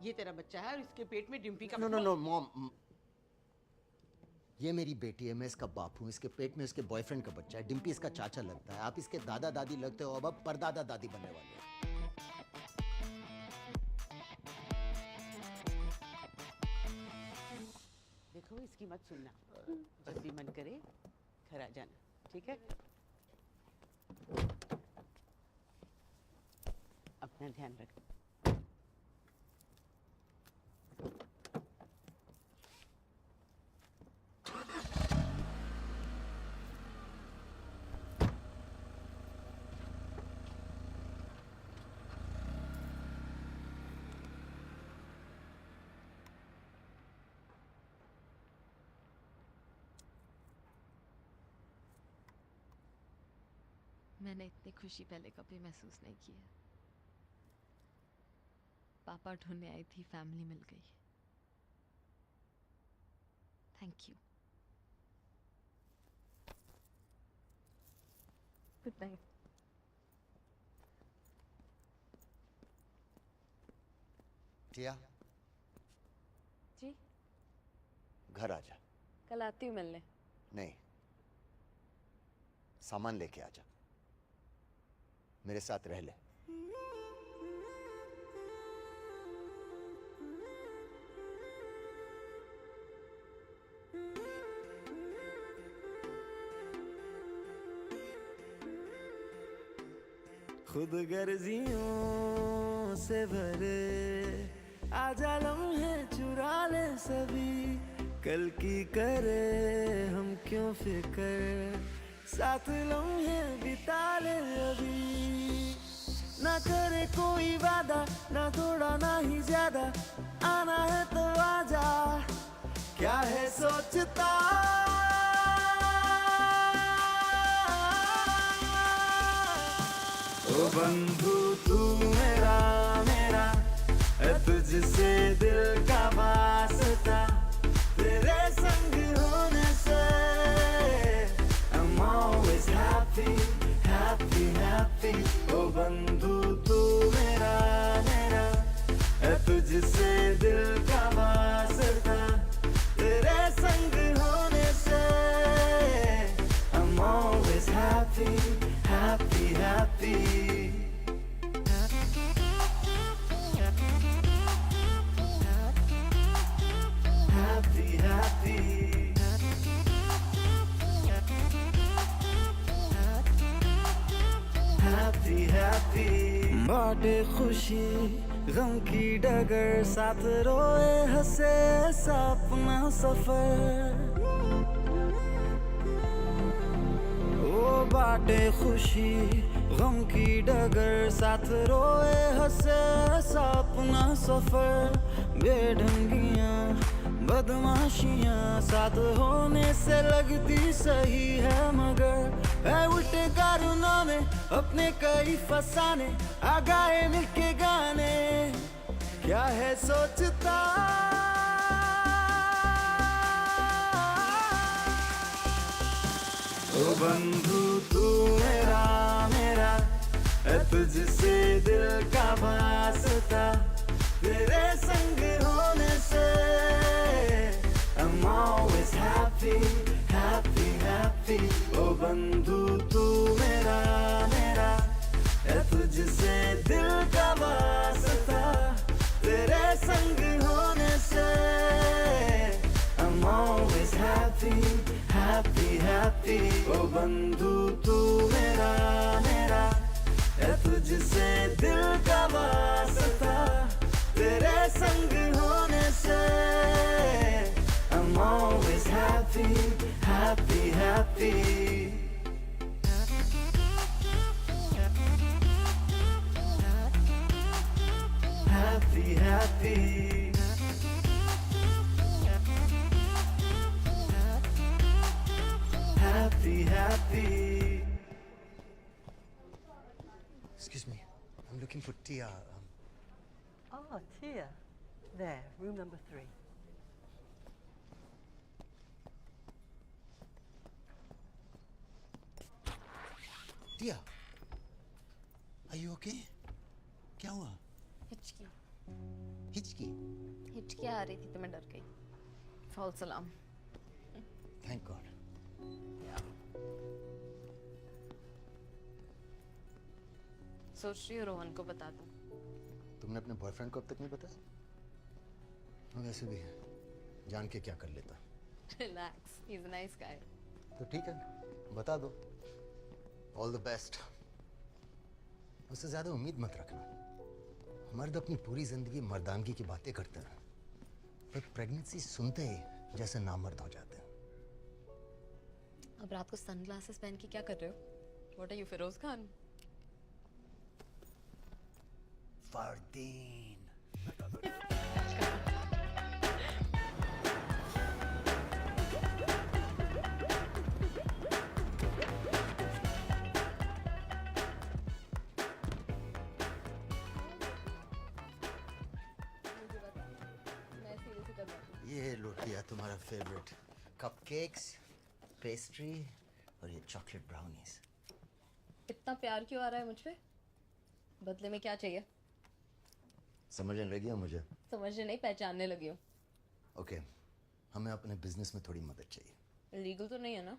ये तेरा बच्चा है और इसके पेट में डिम्पी का नो नो नो मॉम, ये मेरी बेटी है, मैं इसका बाप हूँ। इसके पेट में इसके बॉयफ्रेंड का बच्चा है। डिम्पी इसका चाचा लगता है। आप इसके दादा दादी लगते हो, अब परदादा दादी बनने वाले हो। देखो इसकी मत सुनना, जब भी मन करे घर आ जाना, ठीक है? अपना ध्यान रख। मैंने इतनी खुशी पहले कभी महसूस नहीं की है। पापा ढूंढने आई थी, फैमिली मिल गई। Thank you. Good night. Tia, जी घर आ जा। कल आती हूँ मिलने। नहीं, सामान लेके आ जा, मेरे साथ रह ले। खुद गर्जियों से भरे आजा लम्हे चुरा ले सभी, कल की करे हम क्यों फिक्र, साथ लम्हे बिता ले अभी। ना करे कोई वादा, ना थोड़ा ना ही ज्यादा, आना है तो आजा, क्या है सोचता। ओ बंधु तू मेरा मेरा, तुझसे दिल का वास्ता, तेरे संग होने से I'm always happy, happy, happy। ओ बंधु तू मेरा मेरा, तुझसे दिल का वास्ता, तेरे संग होने से I'm always happy, happy, happy। Happy, happy। Happy, happy। बाटे खुशी गम की डगर, साथ रोए हंसे सपना सफर। ओ बाटे खुशी गम की डगर, साथ रोए हंसे सपना सफर। बेढंगियां बदमाशियां साथ होने से लगती सही है, मगर है उल्टे कारणों में अपने कई फसाने, आ गाए मिलके गाने, क्या है सोचता। ओ बंधु तू मेरा मेरा, तुझसे दिल का वास्ता, तेरे संग होने से I'm always happy, happy, happy। ओ बंधु तू मेरा मेरा, तुझसे दिल का वास्ता, तेरे संग होने से happy. ओ बंधु तू मेरा मेरा है, तुझसे दिल का वास्ता, तेरे संग होने से I'm always happy, happy, happy. Happy, happy. Happy, happy. Excuse me, I'm looking for Tia. Oh, Tia. There, room number 3. Tia, are you okay? क्या हुआ? हिचकी हिचकी? हिचकी आ रही थी तो मैं डर गई. False alarm. Thank God. सोच रही हूँ रोहन को बता दूँ. तुमने अपने बॉयफ्रेंड को अब तक नहीं बताया? हाँ, वैसे भी जान के क्या कर लेता. Relax, he is a nice guy. तो ठीक है, बता दो. All the best. उससे ज्यादा उम्मीद मत रखना. मर्द अपनी पूरी जिंदगी मर्दानगी की बातें करते हैं, पर प्रेगनेंसी सुनते ही जैसे नामर्द हो जाते हैं. अब रात को सनग्लासेस पहन के क्या कर रहे हो? What are you, Firoz Khan? Fardeen. ये लो टिया, तुम्हारा फेवरेट कपकेक्स, पेस्ट्री और ये चॉकलेट ब्राउनीज. इतना प्यार क्यों आ रहा है मुझ पे? बदले में क्या चाहिए? समझने लगी हो मुझे? समझने नहीं, पहचानने लगी हूँ. ओके, हमें अपने बिजनेस में थोड़ी मदद चाहिए. लीगल तो नहीं है ना?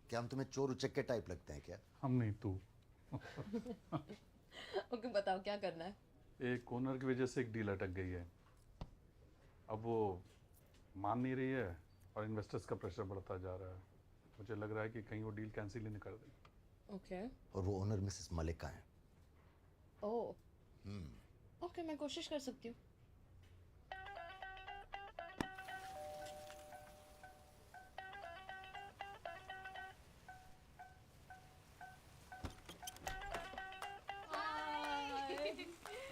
क्या हम तुम्हें चोर उचक्के टाइप लगते हैं क्या? हम नहीं, तू. ओके, बताओ क्या करना है? एक ओनर की वजह से एक डील अटक गई है. अब वो मान नहीं रही है और इन्वेस्टर्स का प्रेशर बढ़ता जा रहा है. मुझे लग रहा है कि कहीं वो डील कैंसिल ही नहीं कर दें. ओके. और वो ओनर मिसेस मलिका है. ओह. ओके, मैं कोशिश कर सकती हूँ.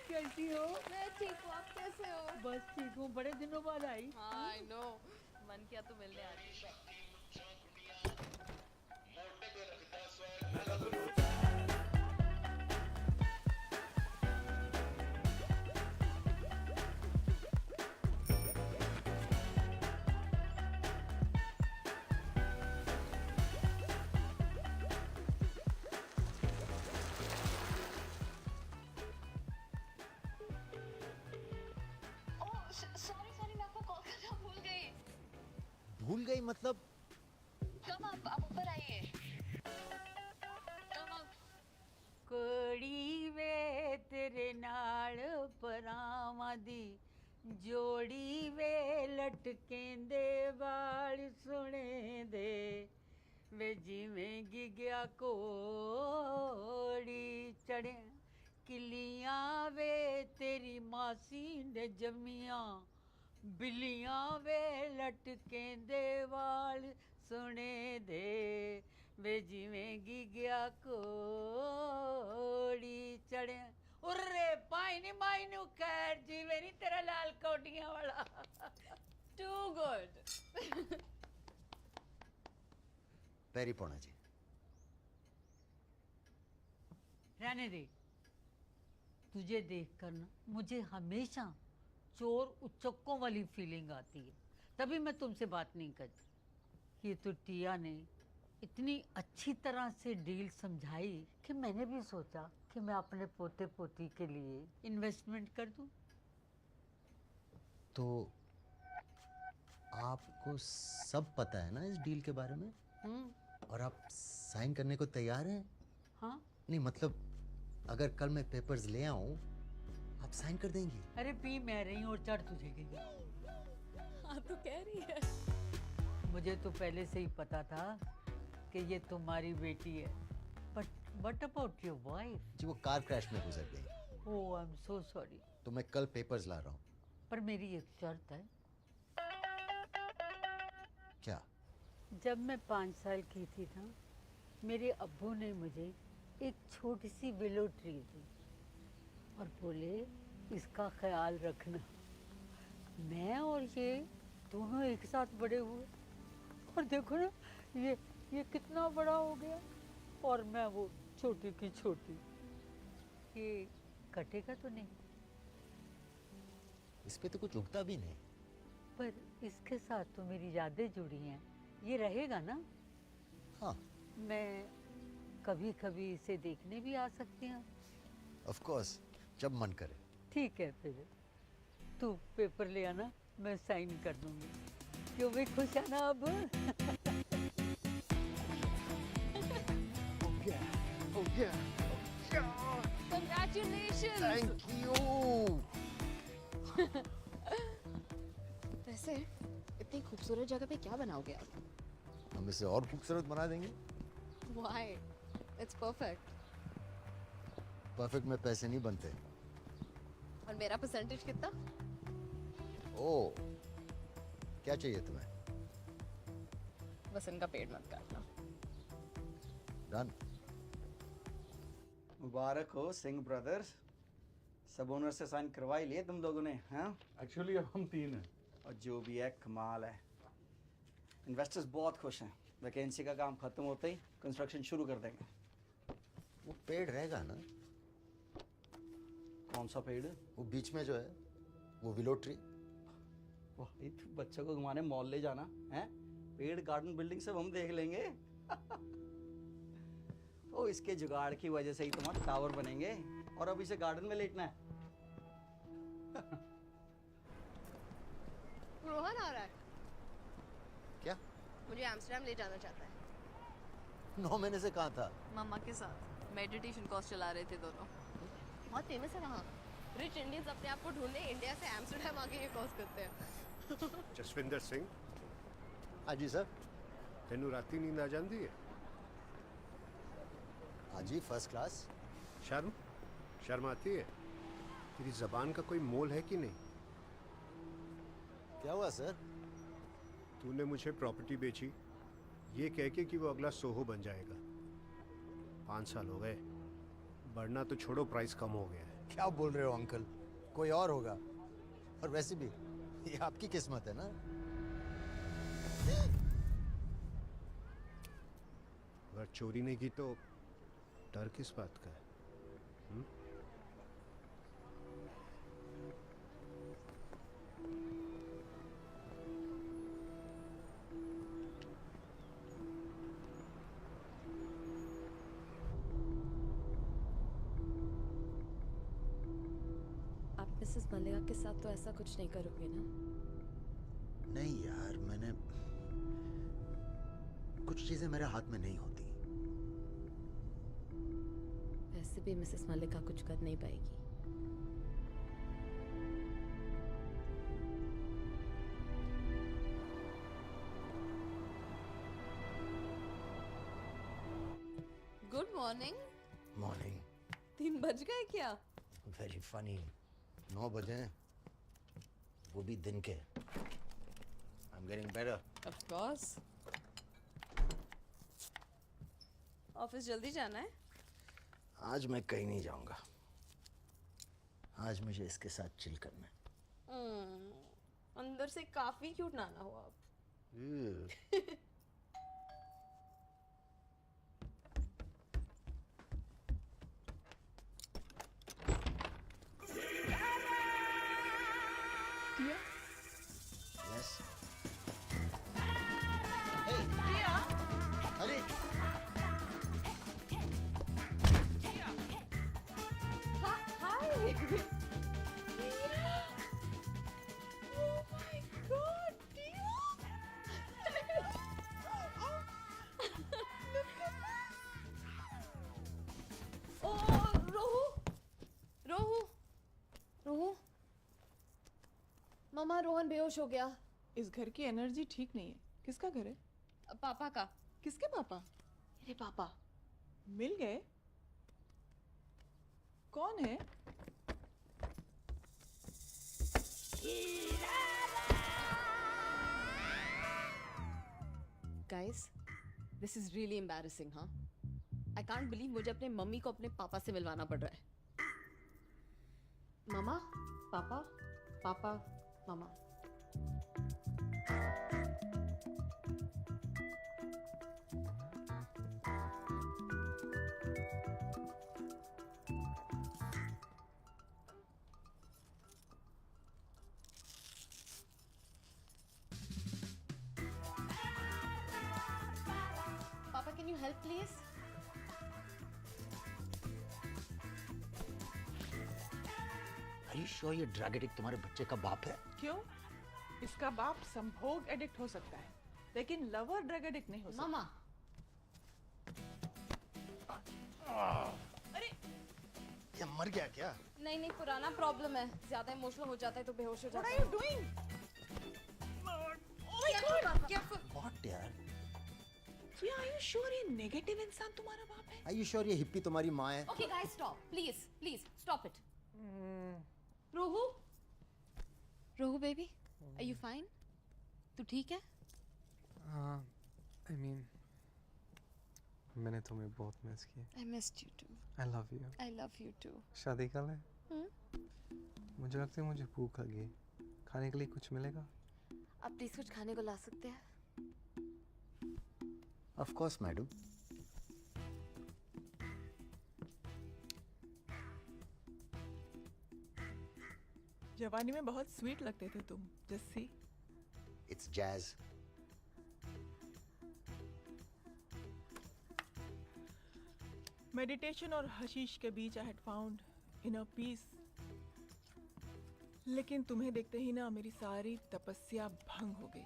कैसी हो? मैं ठीक हूँ, आप कैसे हो? बस ठीक हूँ, बड़े दिनों बाद आई. हाँ, I know. मन किया तो मिलने आ रही है. भूल गई मतलब? कब आप ऊपर आइए. कोड़ी वे तेरे नाल परावां दी, जोड़ी वे लटकें दे वाल सुने दे, वे जिवें गिग्या कोड़ी चढ़े किलियां वे तेरी मासी ने जमियां, बिल्लियां वे लटकें दे वाल सुने दे, वे जिवें गिग्या कोड़ी चढ़े. उर्रे पाई नी माई नू खैर जीवे नी तेरा लाल कोटियां वाला. To good. पैरी पौना जी. रहने दे. तुझे देखकर ना मुझे हमेशा चोर उचक्कों वाली फीलिंग आती है, तभी मैं तुमसे बात नहीं करती. ये तो टिया ने इतनी अच्छी तरह से डील समझाई कि मैंने भी सोचा कि मैं अपने पोते पोती के लिए इन्वेस्टमेंट कर दूं. तो आपको सब पता है ना इस डील के बारे में? और आप साइन करने को तैयार हैं? हाँ. नहीं मतलब अगर कल मैं पेपर्स ले आऊं, आप साइन कर देंगी? अरे पी मैं रही हूँ और चढ़ तुझे गई. हाँ तो कह रही है. मुझे तो पहले से ही पता था कि ये तुम्हारी बेटी है, but what about your wife? जी वो कार क्रैश में गुजर गई। Oh I am so sorry. तो मैं कल पेपर्स ला रहा हूँ। पर मेरी एक शर्त है। क्या? जब मैं 5 साल की थी ना, मेरे अब्बू ने मुझे एक छोटी सी विलो ट्री दी और बोले इसका ख्याल रखना। मैं और ये दोनों एक साथ बड़े हुए और देखो ना ये कितना बड़ा हो गया और मैं वो छोटी की छोटी। ये कटेगा तो नहीं? इस पे तो कुछ उगता भी नहीं। पर इसके साथ तो मेरी यादें जुड़ी हैं, ये रहेगा ना? हाँ। मैं कभी कभी इसे देखने भी आ सकती हूँ? ऑफ कोर्स, जब मन करे। ठीक है फिर तू पेपर ले आना, मैं साइन कर दूंगी। क्यों भी खुश है ना अब? Congratulations! Thank you! वैसे इतनी खूबसूरत जगह पे क्या बनाओगे आप? हम इसे और खूबसूरत बना देंगे। Why? It's perfect. परफेक्ट में पैसे नहीं बनते। और मेरा परसेंटेज कितना? ओह, क्या चाहिए तुम्हें? बस इनका पेट मत काटना। डन। मुबारक हो सिंह ब्रदर्स, सब ओनर से साइन करवा ही लिए तुम लोगों ने, हाँ? एक्चुअली अब हम 3 हैं। और जो भी है कमाल है। इन्वेस्टर्स बहुत खुश हैं। वैकेंसी का काम खत्म होते ही कंस्ट्रक्शन शुरू कर देंगे। वो पेड़ रहेगा ना? कौन सा पेड़? वो बीच में जो है, वो विलो ट्री। वही तो बच्चों को घुमाने मॉल ले जाना है। पेड़ गार्डन बिल्डिंग सब हम देख लेंगे। तो इसके जुगाड़ की वजह से ही तुम्हारे टावर बनेंगे और अब इसे गार्डन में लेटना है। रोहन आ रहा है। क्या? मुझे एम्स्टर्डम ले जाना चाहता है। 9 महीने से कहाँ था? मम्मा के साथ मेडिटेशन कोर्स चला रहे थे दोनों। बहुत फेमस है वहाँ। रिच इंडियंस अपने आप को ढूंढने इंडिया से एम्स्टर्डम आके ये कोर्स करते हैं। जसविंदर सिंह। हाँ जी सर। तेनू राती नींद आ जाती है? हाँ जी, फर्स्ट क्लास। शर्म आती है? तेरी जबान का कोई मोल है कि नहीं? क्या हुआ सर? तूने मुझे प्रॉपर्टी बेची ये कह के कि वो अगला सोहो बन जाएगा। 5 साल हो गए, बढ़ना तो छोड़ो, प्राइस कम हो गया है। क्या बोल रहे हो अंकल? कोई और होगा। और वैसे भी ये आपकी किस्मत है ना। अगर चोरी नहीं की तो डर किस बात का है? आप मिसेस मल्लिका के साथ तो ऐसा कुछ नहीं करोगे ना? नहीं यार, मैंने कुछ चीजें मेरे हाथ में नहीं होती। वैसे भी मिसेस मल्लिका कुछ कर नहीं पाएगी। Good morning. मॉर्निंग। 3 बज गए क्या? Very funny. 9 बजे हैं, वो भी दिन के। I am getting better. Of course. Office जल्दी जाना है? आज मैं कहीं नहीं जाऊंगा। आज मुझे इसके साथ चिल करना है। अंदर से काफी क्यूट नाना हो आप। यस। अरे हाय। Oh my God, Tia! Look at this. Oh, रोहू। मामा, रोहन बेहोश हो गया। इस घर की एनर्जी ठीक नहीं है। किसका घर है? पापा का। किसके पापा? हे पापा मिल गए? कौन है? Guys, this is really embarrassing, huh? I can't believe मुझे अपने मम्मी को अपने पापा से मिलवाना पड़ रहा है. मामा, पापा, पापा, मामा. Papa, can you help, please? Are you sure ये ड्रग एडिक्ट तुम्हारे बच्चे का बाप है? क्यों? इसका बाप संभोग एडिक्ट हो सकता है, लेकिन लवर ड्रग एडिक्ट नहीं हो सकता. मामा. अरे ये मर गया क्या? नहीं नहीं, पुराना प्रॉब्लम है. ज्यादा इमोशनल हो जाता है तो बेहोश हो जाता What है. are you doing? Oh my God! Careful. What यार? क्या are you sure ये नेगेटिव इंसान तुम्हारा बाप है? Are you sure ये हिप्पी तुम्हारी माँ है? Okay, guys, stop. Please, please, stop it. Rohu? Rohu baby, are you fine? तू ठीक है? I mean, मैंने तुम्हें बहुत मिस किया. I missed you too. I love you. I love you too. शादी कल है? हम्म? मुझे लगता है मुझे भूख लगी है. खाने के लिए कुछ मिलेगा? आप प्लीज कुछ खाने को ला सकते हैं? Of course, madam. जवानी में बहुत स्वीट लगते थे तुम, जस्सी. It's jazz. मेडिटेशन और हशीश के बीच I had found inner peace. लेकिन तुम्हें देखते ही ना मेरी सारी तपस्या भंग हो गई.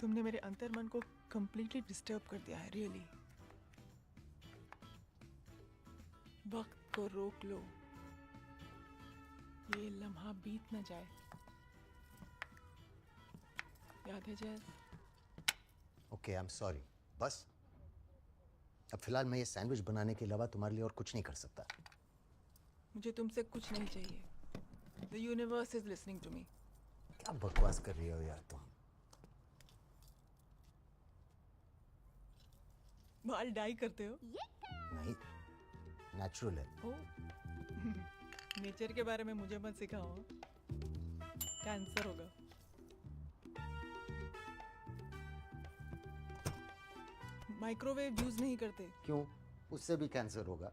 तुमने मेरे अंतर्मन को completely डिस्टर्ब कर दिया है, रियली. वक्त को रोक लो, ये लम्हा बीत न जाए. याद है जैज? Okay, I'm sorry. बस अब फिलहाल मैं ये सैंडविच बनाने के अलावा तुम्हारे लिए और कुछ नहीं कर सकता. मुझे तुमसे कुछ नहीं चाहिए. The universe is listening to me. क्या बकवास कर रही हो यार तुम? बाल डाई करते हो? नहीं, नेचुरल है. नेचर के बारे में मुझे मत सिखाओ. कैंसर होगा. माइक्रोवेव यूज नहीं करते. क्यों? उससे भी कैंसर होगा.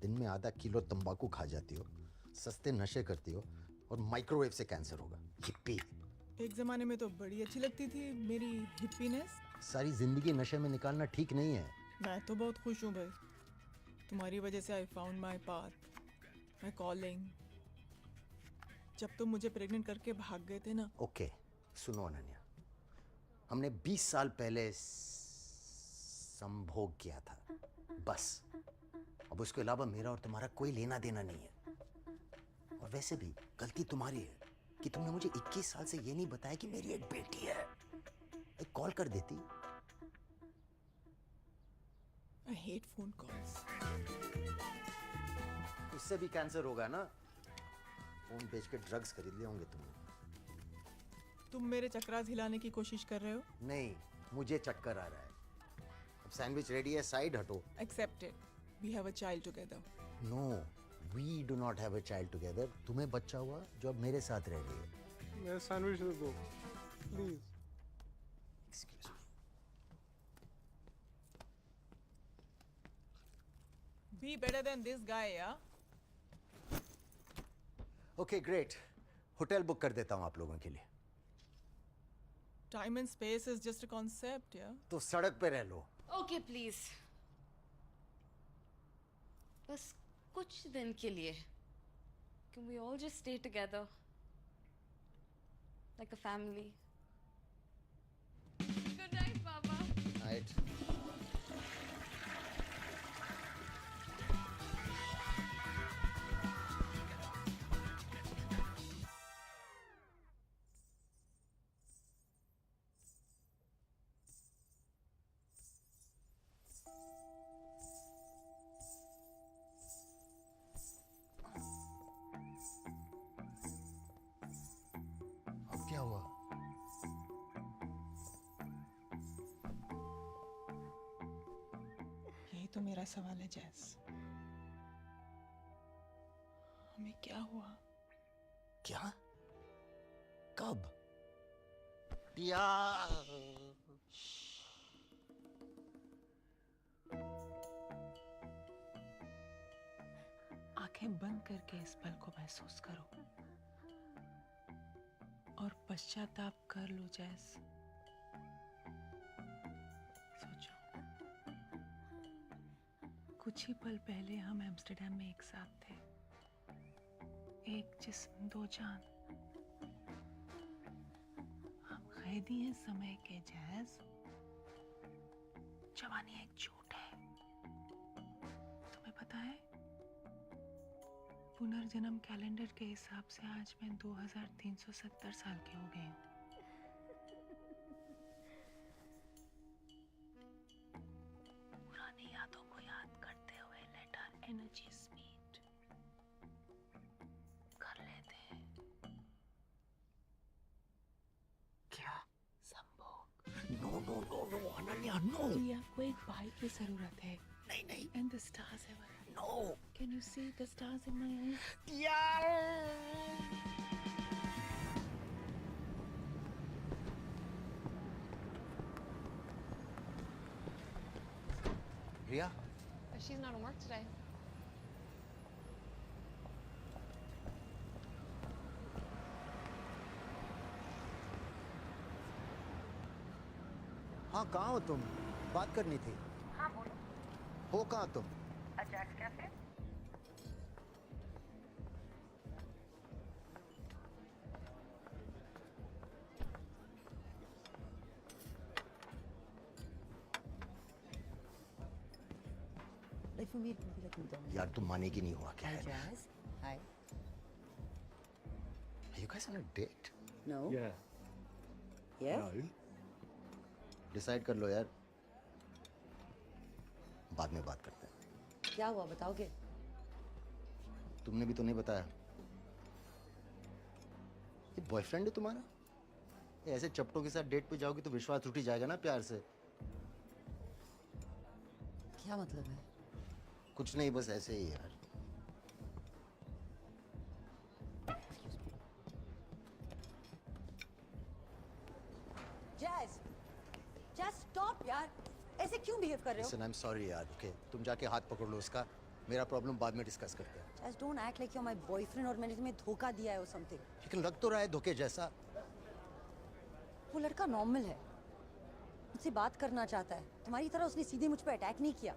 दिन में आधा किलो तंबाकू खा जाती हो, सस्ते नशे करती हो और माइक्रोवेव से कैंसर होगा. हिप्पी. एक जमाने में तो बड़ी अच्छी लगती थी मेरी हिप्पीनेस. सारी जिंदगी नशे में निकालना ठीक नहीं है. मैं तो बहुत खुश हूँ भाई. तुम्हारी वजह से I found my path, my calling. जब तुम मुझे प्रेग्नेंट करके भाग गए थे ना. ओके, सुनो अनन्या, हमने 20 साल पहले संभोग किया था, बस. अब उसके अलावा मेरा और तुम्हारा कोई लेना देना नहीं है. और वैसे भी गलती तुम्हारी है कि तुमने मुझे 21 साल से ये नहीं बताया कि मेरी एक बेटी है. एक कॉल कर देती. I hate phone calls. उससे भी कैंसर होगा ना. फोन बेच के ड्रग्स खरीद लिए होंगे तुमने. तुम मेरे चक्रास हिलाने की कोशिश कर रहे हो? नहीं, मुझे चक्कर आ रहा है. अब सैंडविच रेडी है, साइड हटो. Accepted. We have a child together. No, we do not have a child together. तुम्हें बच्चा हुआ जो अब मेरे साथ रह रही है. मेरा सैंडविच दे दो, please. Excuse me. Be better than this guy, yeah? Okay, great. Hotel book कर देता हूँ आप लोगों के लिए. Time and space is just a concept, yeah? तो सड़क पे रह लो. Okay, please. बस कुछ दिन के लिए. Can we all just stay together? Like a family. Good night, Papa. Night. तो मेरा सवाल है जैस, हमें क्या हुआ? क्या? कब? टिया। आंखें बंद करके इस पल को महसूस करो और पश्चाताप कर लो जैस। सोचो, कुछ ही पल पहले हम एम्स्टर्डम में एक साथ थे, एक जिस्म दो जान। हम कैदी हैं समय के जैस। जवानी एक झूठ है, तुम्हें पता है? पुनर्जन्म कैलेंडर के हिसाब से आज मैं 2370 साल की हो गई हूँ। पुरानी यादों को याद करते हुए लेट आवर एनर्जीज मीट कर लेते हैं। क्या? संभोग। No no no no Ananya, no. Priya को एक भाई की जरूरत है। नहीं नहीं। And the stars have arrived. No. Can you see the stars in my eyes? Riya, She's not on work today. हाँ कहाँ हो तुम? बात करनी थी। हाँ बोलो। हो कहाँ तुम? अजैज cafe? Like for me, it would be like McDonald's. यार तुम मानेगी नहीं हुआ क्या Hi, है? Jazz. Hi. Are you guys on a date? No. Yeah. Yeah? No. Decide कर लो यार, बाद में बात करते हैं। क्या हुआ बताओगे? तुमने भी तो नहीं बताया। ये बॉयफ्रेंड है तुम्हारा? ये ऐसे चपटों के साथ डेट पे जाओगी तो विश्वास उठ ही जाएगा ना प्यार से। क्या मतलब है? कुछ नहीं, बस ऐसे ही यार। Jazz. Jazz, stop यार। ऐसे क्यों बिहेव कर रहे हो? Listen, I'm sorry यार। Okay, तुम जाके हाथ पकड़ लो उसका। मेरा प्रॉब्लम बाद में डिस्कस करते हैं। Jazz, don't act like you're my boyfriend और मैंने तुम्हें धोखा दिया है or something. लेकिन लग तो रहा है धोखे जैसा। वो लड़का नॉर्मल है, मुझसे बात करना चाहता है। तुम्हारी तरह उसने सीधे मुझ पे अटैक नहीं किया।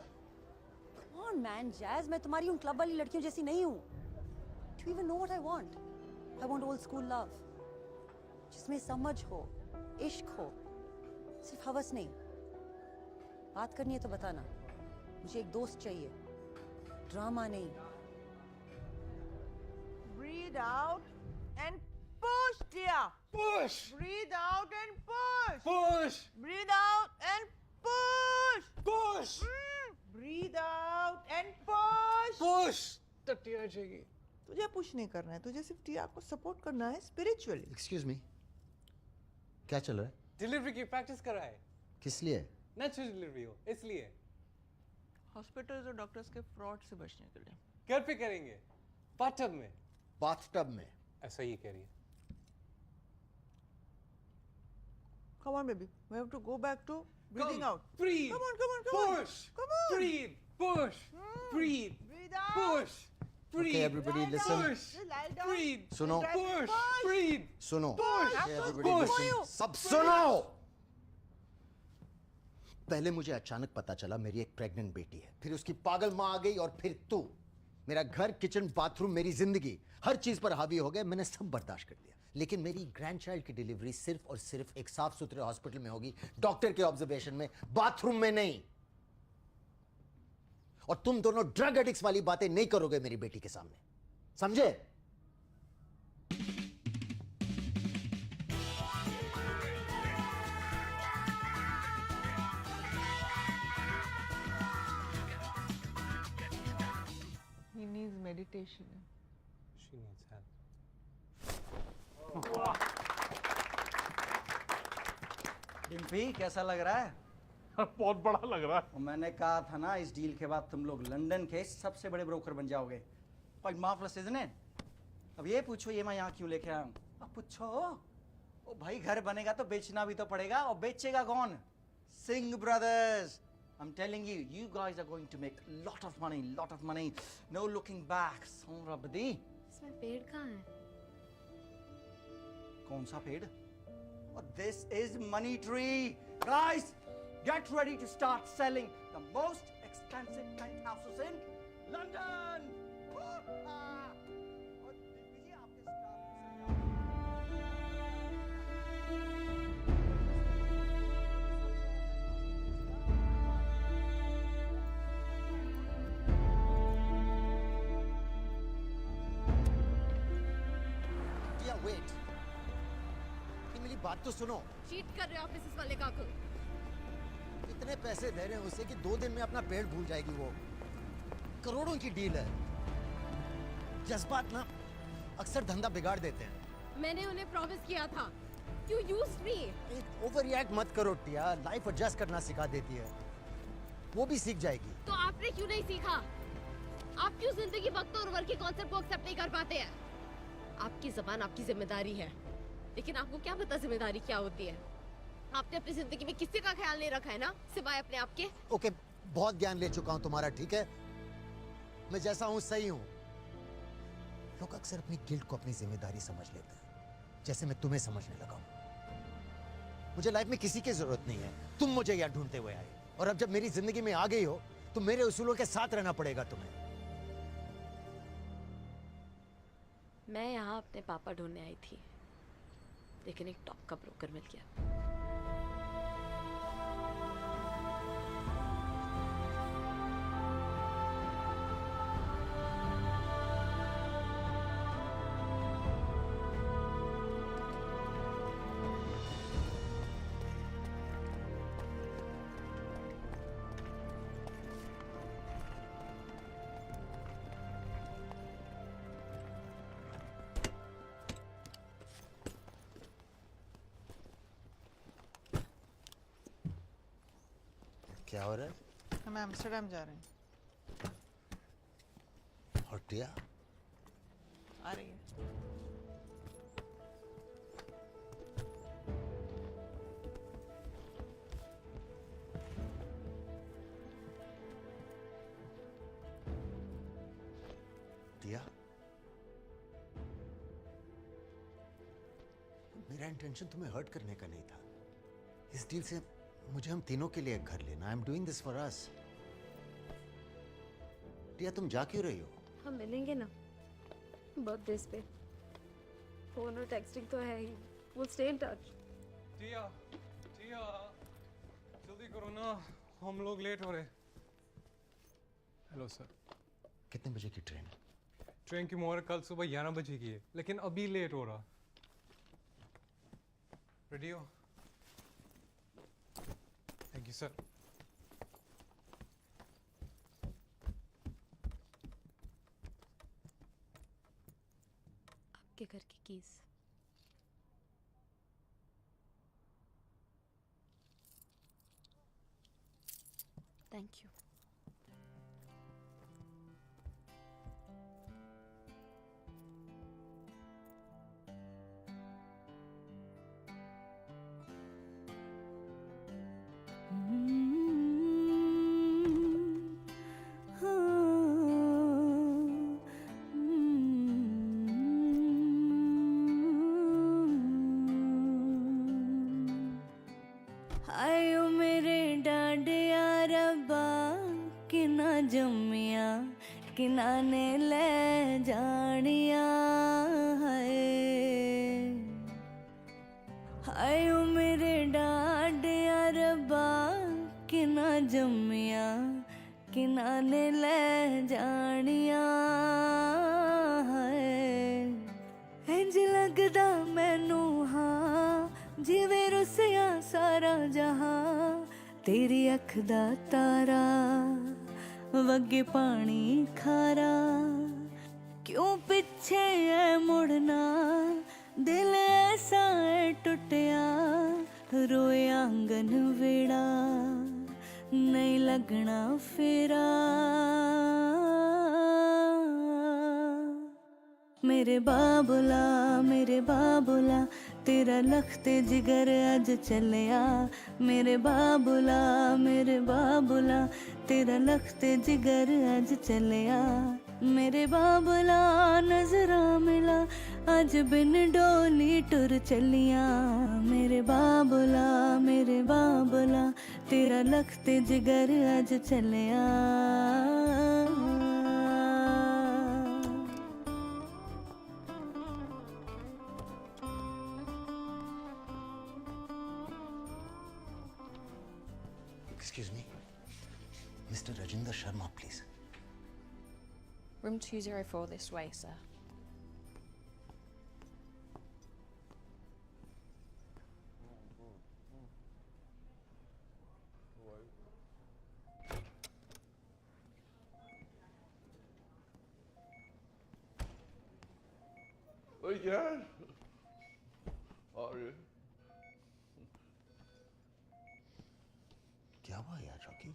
Come on man, Jazz, मैं तुम्हारी उन क्लब वाली लड़कियों जैसी नहीं हूँ। Do you even know what I want? I want old school love, जिसमें समझ हो, इश्क हो, सिर्फ हवस नहीं। बात करनी है तो बताना, मुझे एक दोस्त चाहिए, ड्रामा नहीं। Breathe out and push, dear. Push. Breathe out and push. Push. Breathe out and push. Push. Breathe out and push. Push. टट्टियाँ चाहिए। तुझे पुश नहीं करना है, तुझे सिर्फ टिया को सपोर्ट करना है स्पिरिचुअली। Excuse me, क्या चल रहा है? डिलीवरी की प्रैक्टिस कर रहा है। किस लिए? नेचुरल डिलीवरी हो इसलिए। हॉस्पिटल्स और डॉक्टर्स के फ्रॉड से बचने के लिए। घर पे करेंगे, बाथटब में। बाथटब में? ऐसा ही कह रही है। Come on, baby. We have to go back to breathing out. Breathe. Come on, come on, come on. Push. Come on. Breathe. Push. Breathe. Breathe out. Push. Breathe. Okay, everybody listen. Push. Lie down. Breathe. सुनो। Push. Breathe. सुनो। Push. Okay, everybody Push. listen. सब सुनो। पहले मुझे अचानक पता चला मेरी एक प्रेग्नेंट बेटी है, फिर उसकी पागल माँ आ गई और फिर तू। मेरा घर, किचन, बाथरूम, मेरी जिंदगी, हर चीज पर हावी हो गए। मैंने सब बर्दाश्त कर लिया, लेकिन मेरी ग्रैंडचाइल्ड की डिलीवरी सिर्फ और सिर्फ एक साफ सुथरे हॉस्पिटल में होगी, डॉक्टर के ऑब्जर्वेशन में, बाथरूम में नहीं। और तुम दोनों ड्रग एडिक्ट्स वाली बातें नहीं करोगे मेरी बेटी के सामने, समझे? He needs meditation. She needs help. Dimpy कैसा लग रहा है? बहुत बड़ा लग रहा है। और मैंने कहा था ना इस डील के बाद तुम लोग लंदन के सबसे बड़े ब्रोकर बन जाओगे। Quite marvellous isn't it? अब ये पूछो ये मैं यहाँ क्यों लेके आया हूँ? अब पूछो ओ भाई, घर बनेगा तो बेचना भी तो पड़ेगा, और बेचेगा कौन? Singh brothers. I'm telling you, you guys are going to make lot of money, no looking back. सोनराबदी। इसमें पेड़ कहाँ है? कौन सा पेड़? Oh, this is money tree. Guys, get ready to start selling the most expensive penthouses in London. Dear, wait. मेरी बात तो सुनो। चीट कर रहे हो आप इस वाले काकू। इतने पैसे दे रहे हैं उसे कि 2 दिन में अपना पेड़ भूल जाएगी वो। करोड़ों की डील है। जज्बात ना अक्सर धंधा बिगाड़ देते हैं। मैंने उन्हें प्रॉमिस किया था। You used me. Over react मत करो टिया, लाइफ एडजस्ट करना सिखा देती है। वो भी सीख जाएगी। तो आपने क्यों नहीं सीखा? आप क्यों जिंदगी वक्त और उम्र के कॉन्सेप्ट को एक्सेप्ट नहीं कर पाते हैं? आपकी जबान आपकी जिम्मेदारी है, लेकिन आपको क्या पता जिम्मेदारी क्या होती है? आपने अपनी जिंदगी में किसी का ख्याल नहीं रखा है ना, सिवाय अपने आप के। ओके, बहुत ज्ञान ले चुका हूँ तुम्हारा, ठीक है? मैं जैसा हूँ सही हूँ। लोग अक्सर अपनी गिल्ट को अपनी जिम्मेदारी समझ लेते हैं, जैसे मैं तुम्हें समझने लगा हूँ। मुझे लाइफ में किसी की जरूरत नहीं है, तुम मुझे यहाँ ढूंढते हुए आए, और अब जब मेरी जिंदगी में आ गई हो तो मेरे उसूलों के साथ रहना पड़ेगा तुम्हें। मैं यहाँ अपने पापा ढूंढने आई थी, लेकिन एक टॉप का ब्रोकर मिल गया। क्या हो रहा है? हम एम्स्टर्डम जा रहे हैं। और टिया? आ रही है। टिया, मेरा इंटेंशन तुम्हें हर्ट करने का नहीं था। इस डील से मुझे हम तीनों के लिए एक घर लेना। I am doing this for us. Tia, तुम जा क्यों रही हो? हम मिलेंगे ना बर्थडेज पे। फोन और टेक्सटिंग तो है ही। We'll stay in touch. टिया, जल्दी करो ना, हम लोग लेट हो रहे। Hello sir. कितने बजे की ट्रेन? ट्रेन की मोहर कल सुबह 11 बजे की है, लेकिन अभी लेट हो रहा। रेडी हो? Thank you sir. आपके घर की कीज। Thank you. आयो मेरे डांडिया रब्बा कि ना जम्मिया कि ना ने ले जानिया है। आयो मेरे डांडिया रब्बा कि ना जम्मिया कि ना ने ले जानिया है। इंज लगदा मैनू हाँ जिवें रुसिया सारा जहां, तेरी अख दा तारा वगे पानी खारा। क्यों पीछे है मुड़ना, दिल ऐसा है टुटिया, रोए आंगन वेड़ा। लगना फेरा मेरे बाबुला तेरा लखते जिगर अज चलिया मेरे बाबुला तेरा लखते जिगर अज चलिया मेरे बाबुला नजरा मिला अज बिन डोली टुर चलिया मेरे बाबुला तेरा लखते जिगर अज चलिया Excuse me. Mr. Rajinder Sharma, please. Room 204 this way, sir. ओए यार अरे क्या हुआ यार रॉकी?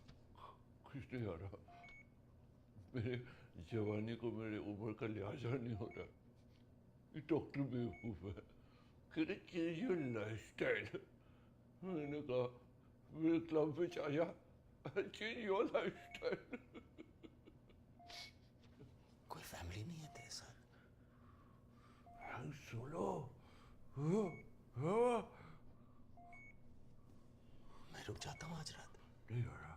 कुछ नहीं हो रहा। मेरे जवानी को मेरे उम्र का लिहाजा नहीं हो रहा। ये डॉक्टर बेवकूफ है। कहते चेंज योर लाइफस्टाइल। मैंने कहा मेरे क्लब में आ जा, चेंज योर लाइफस्टाइल। कोई फैमिली नहीं है तेरे साथ? I'm solo. मैं रुक जाता हूँ आज रात। नहीं हो रहा।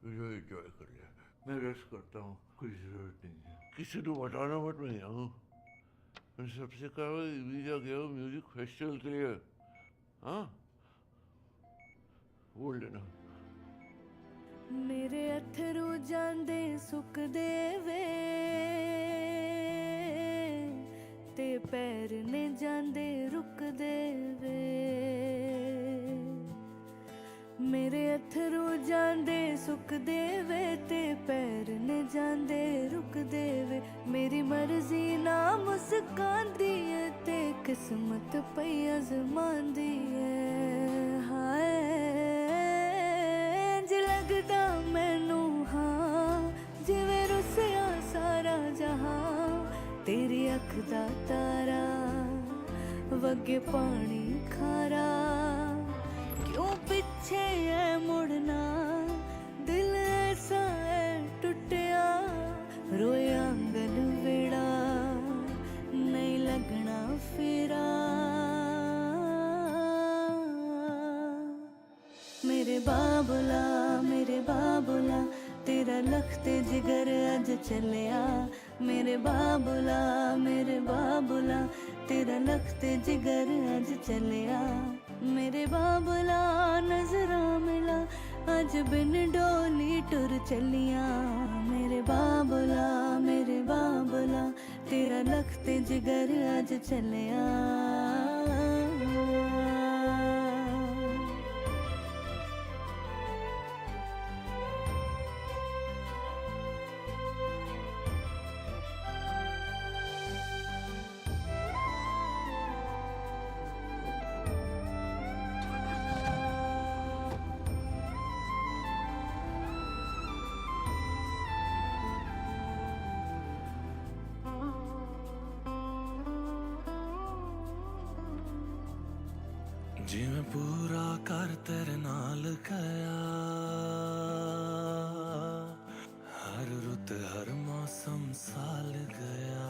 मुझे एंजॉय कर लिया। मैं रेस्ट करता हूँ, कोई जरूरत नहीं है। किसी को बताना मत मैं यहाँ हूँ। मैं सबसे कहा वीजा गया हूँ म्यूजिक फेस्टिवल के लिए। हाँ बोल लेना। मेरे अथरू जांदे सुकदे वे ते पैर ने जांदे रुकदे वे मेरे अथरू जांदे सुकदे वे ते पैर ने जांदे रुकदे वे मेरी मर्जी ना मुस्कांदी है ते किस्मत पई अजमांदी है हाय इंज लगदा मैनू हाँ जिवें रुसिया सारा जहां तेरी अख दा तारा वगे पानी खारा क्यों पीछे है मुड़ना दिल ऐसा है टुटिया रोए आंगन वेड़ा नहीं लगना फेरा मेरे बाबुला तेरा लखते जिगर अज चलिया मेरे बाबुला तेरा लखते जिगर अज चलिया मेरे बाबुला नजरा मिला अज बिन डोली टुर चलिया मेरे बाबुला तेरा लखते जिगर अज चलिया जिवें पूरा कर तेरे नाल गया हर रुत हर मौसम साल गया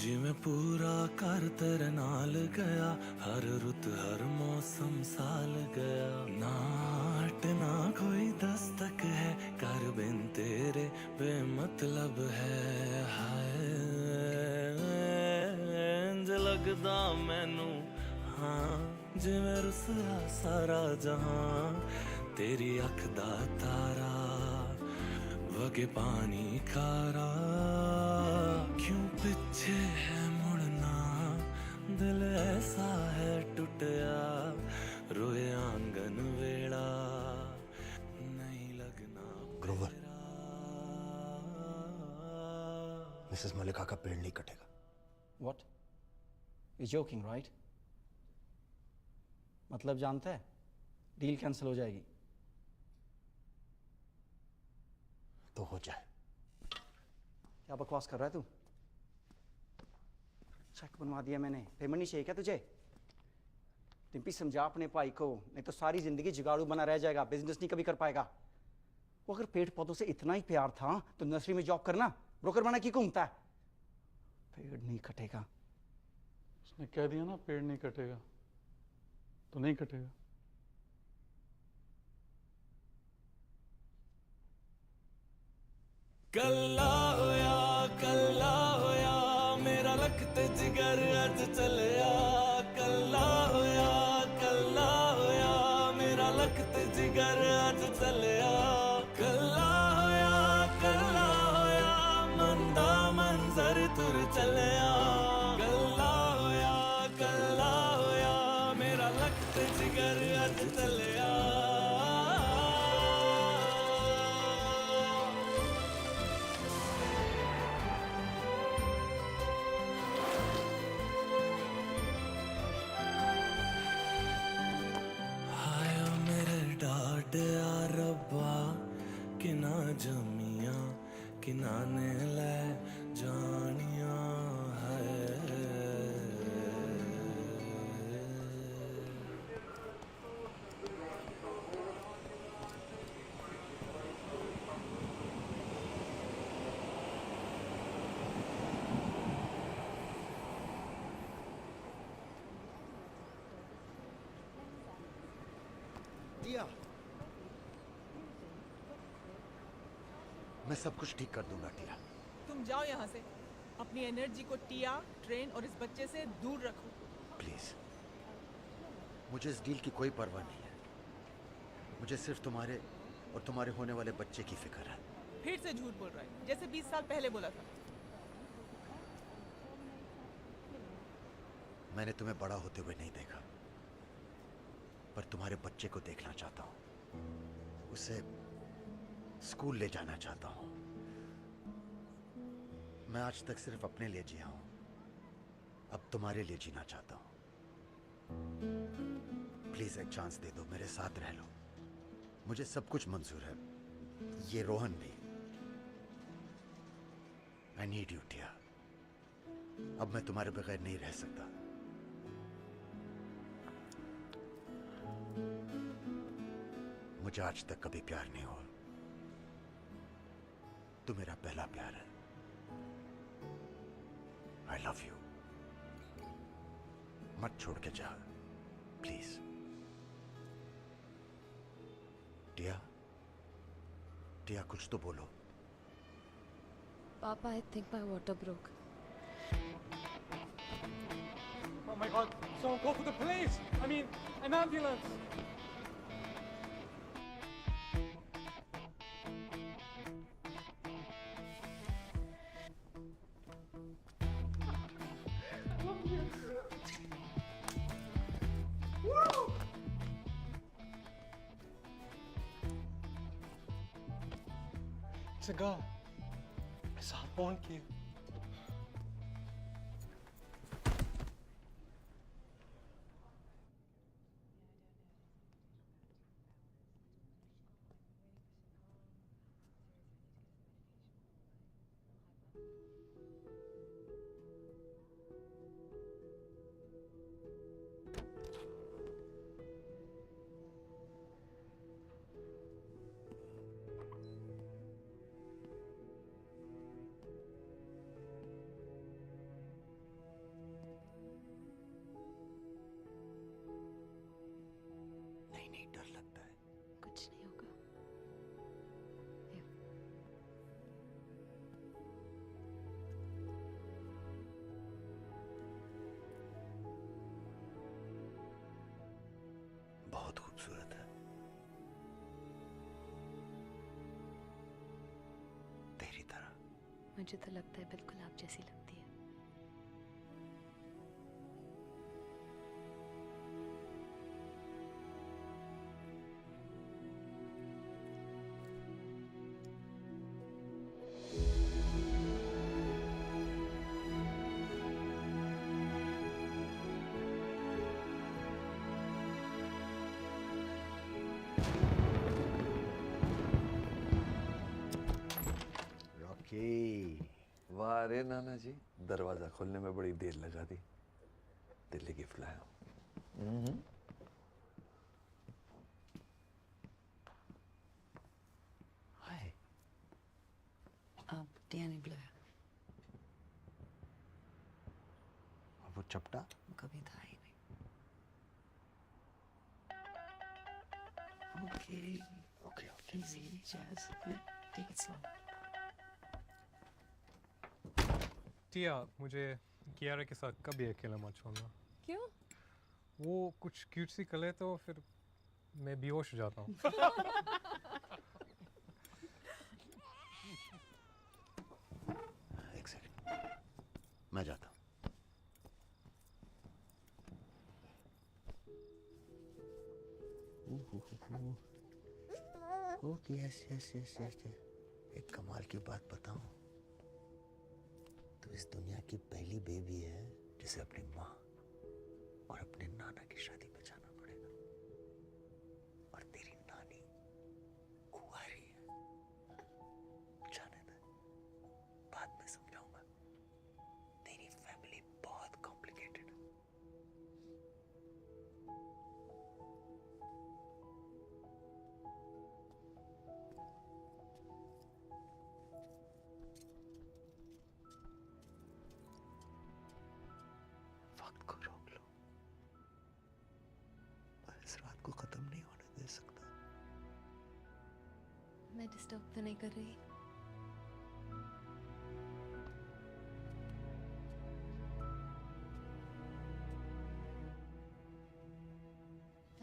जिवें पूरा कर तेरे नाल गया हर रुत हर मौसम साल गया नाट ना कोई दस्तक है कर बिन तेरे बेमतलब है हाय लगदा मैनू हाँ जिवें रुसिया सारा जहां तेरी अख दा तारा वगे पानी खारा क्यों पीछे है मुड़ना दिल ऐसा है टूटा रोए आंगन वेड़ा नहीं लगना ग्रोवर मिसेस मलिका का पेड़ नहीं कटेगा। What? You're joking, right? मतलब जानता है डील कैंसिल हो जाएगी। तो हो जाए। क्या बकवास कर रहा है तू? चेक बनवा दिया मैंने, पेमेंट नहीं चाहिए क्या तुझे? डिम्पी समझा अपने भाई को, नहीं तो सारी जिंदगी जुगाड़ू बना रह जाएगा, बिजनेस नहीं कभी कर पाएगा। वो अगर पेड़ पौधों से इतना ही प्यार था तो नर्सरी में जॉब करना, ब्रोकर बना क्यों घूमता है? पेड़ नहीं कटेगा। उसने कह दिया ना पेड़ नहीं कटेगा, तो नहीं कटेगा। कल्ला होया मेरा लखते जिगर अज चलिया। कल्ला होया मेरा लखते जिगर अज चलिया। कल्ला होया मंदा मंजर तुर चलिया। कल्ला होया मेरा लखते जिगर अज चलिया। रब्बा किना जमिया किना ने ले जानिया है। दिया, मैं सब कुछ ठीक कर दूंगा टिया। तुम जाओ यहाँ से, अपनी एनर्जी को टिया, ट्रेन और इस बच्चे से दूर रखो। प्लीज, मुझे इस डील की कोई परवाह नहीं है। मुझे सिर्फ तुम्हारे और तुम्हारे होने वाले बच्चे की फिक्र है। फिर से झूठ बोल रहा है, जैसे 20 साल पहले बोला था। मैंने तुम्हें बड़ा होते हुए नहीं देखा, पर तुम्हारे बच्चे को देखना चाहता हूँ। उसे स्कूल ले जाना चाहता हूँ। मैं आज तक सिर्फ अपने लिए जिया हूँ, अब तुम्हारे लिए जीना चाहता हूँ। प्लीज एक चांस दे दो, मेरे साथ रह लो। मुझे सब कुछ मंजूर है, ये रोहन भी। I need you Tia. अब मैं तुम्हारे बगैर नहीं रह सकता। मुझे आज तक कभी प्यार नहीं हुआ, तू मेरा पहला प्यार है। I love you. मत छोड़ के जा प्लीज। टिया, टिया कुछ तो बोलो। Papa, I think my water broke. Oh my god, someone call for the police! I mean, an ambulance! It's a girl. It's our born kid. नहीं, डर लगता है। कुछ नहीं होगा। बहुत खूबसूरत है, तेरी तरह। मुझे तो लगता है बिल्कुल आप जैसी लगती है। अरे नाना जी, दरवाजा खोलने में बड़ी देर लगा दी। दिल्ली गिफ्ट लाया हूँ। हाय। DNA blue. और वो चपटा? वो कभी था ही नहीं। Okay. Okay, okay. Easy, Jazz. Take it slow. टिया, मुझे कियारा के साथ कभी अकेला मत छोड़ना। क्यों? वो कुछ क्यूट सी करे तो फिर मैं बेहोश हो जाता हूँ। एक सेकंड, मैं जाता हूँ। Okay, yes yes yes yes. एक कमाल की बात बताऊं, तो इस दुनिया की पहली बेबी है जिसे अपनी माँ और अपने नाना की शादी में जाना पड़ेगा। और तेरी नानी कुंवारी है। जाने दे, बाद में समझाऊंगा। तेरी फैमिली बहुत कॉम्प्लिकेटेड है। वक्त को रोक लो, मैं इस रात को खत्म नहीं होने दे सकता। मैं डिस्टर्ब तो नहीं कर रही?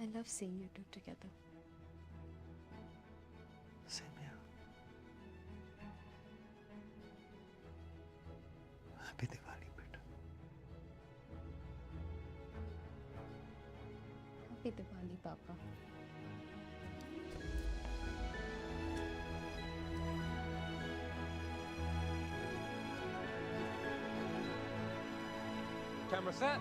I love seeing you two together. Same here. Happy Diwali, beta. Happy Diwali, Papa. Camera set.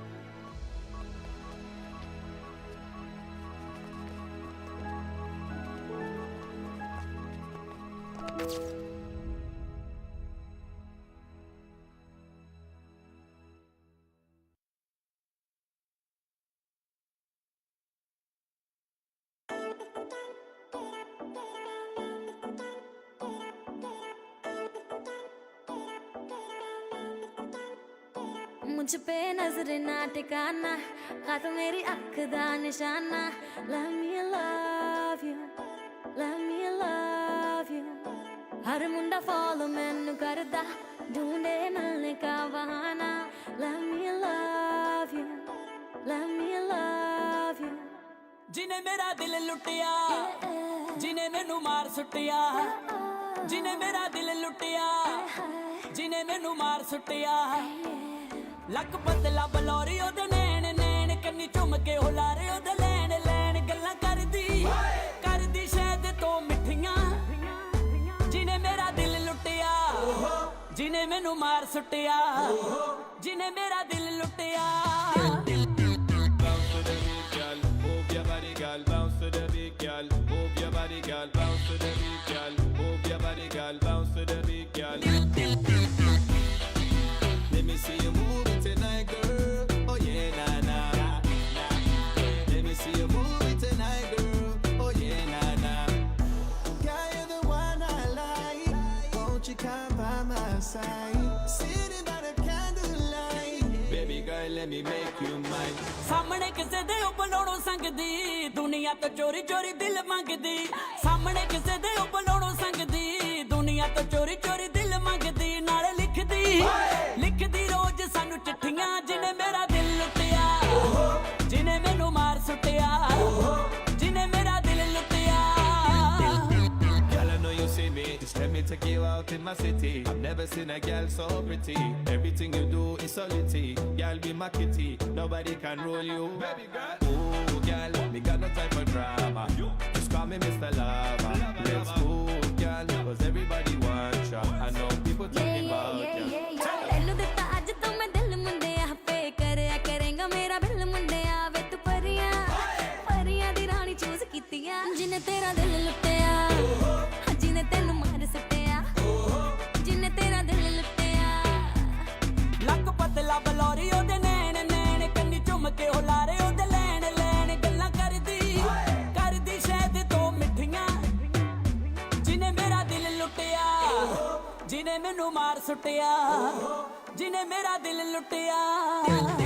मुझ पे नजर ना टिकाना, खा तो मेरी अख दा निशाना। Let me love you, let me love you। Her Munda follow मैनू करदा, ढूंढे मिलने का बहाना। Let me love you, let me love you। जिने मेरा दिल लुटिया, जिने मैनू मार सुटिया, जिने मेरा दिल लुटिया, जिने मैनू मार सुटिया। लक बदला बलौरी ओदे नैन नैन, कन्नी चुम के हो लारे ओदे लैन लैन। गल्लां करदी शायद तो मिठियां, जिने मेरा दिल लुटिया, जिने मैनू मार सुटिया, जिने मेरा दिल लुटिया। Bounce to the beat, girl. Move your body, girl. Bounce to the beat, girl. Move your body, girl. Bounce to the beat, girl. Move your body, girl. Bounce to the beat, girl. Let me see you move it tonight, girl. Oh yeah, nah nah. Let me see you move it tonight, girl. Oh yeah, nah nah. Girl, you're the one I like. Won't you come by my side? Sitting by the candlelight. Baby girl, let me make you mine. सामने किसे दे उपलोड़ो संगदी, दुनिया तो चोरी चोरी दिल मंगदी। सामने किसे दे उपलोड़ो संगदी, दुनिया तो चोरी चोरी दिल मंगदी। नाले लिखदी रोज सानू चिट्ठियां, जिने मेरा दिल लुटिया, जिने मैनू मार सुटिया, जिने मेरा दिल लुटिया। Girl, I know you see me. Just let me take you out in my city. I've never seen a girl so pretty. Everything you do is so litty. Girl, be my kitty. Nobody can rule you. Baby girl. Ooh, girl, me got no time for drama. Just call me Mr. Lover. Let's move, girl, cause everybody wants ya. I know people talking about ya. ਤੈਨੂੰ ਦਿੱਤਾ ਅੱਜ ਤੋਂ ਮੈਂ ਦਿਲ ਮੁੰਡਿਆ, ਪੇ ਕਰਿਆ ਕਰੇਗਾ ਮੇਰਾ ਬਿੱਲ ਮੁੰਡਿਆ। ਵੇ ਤੂੰ ਪਰੀਆਂ ਦੀ ਰਾਣੀ ਚੂਜ਼ ਕੀਤੀਆਂ, ਜਿਨੇ ਤੇਰਾ ਦਿਲ ਲੁੱਟਿਆ, ਜਿਨੇ ਤੈਨੂੰ ਮਾਰ ਸੁੱਟਿਆ, ਜਿਨੇ ਤੇਰਾ ਦਿਲ ਲੁੱਟਿਆ। जिने मैनू मार सुटिया जिने मेरा दिल लुटिया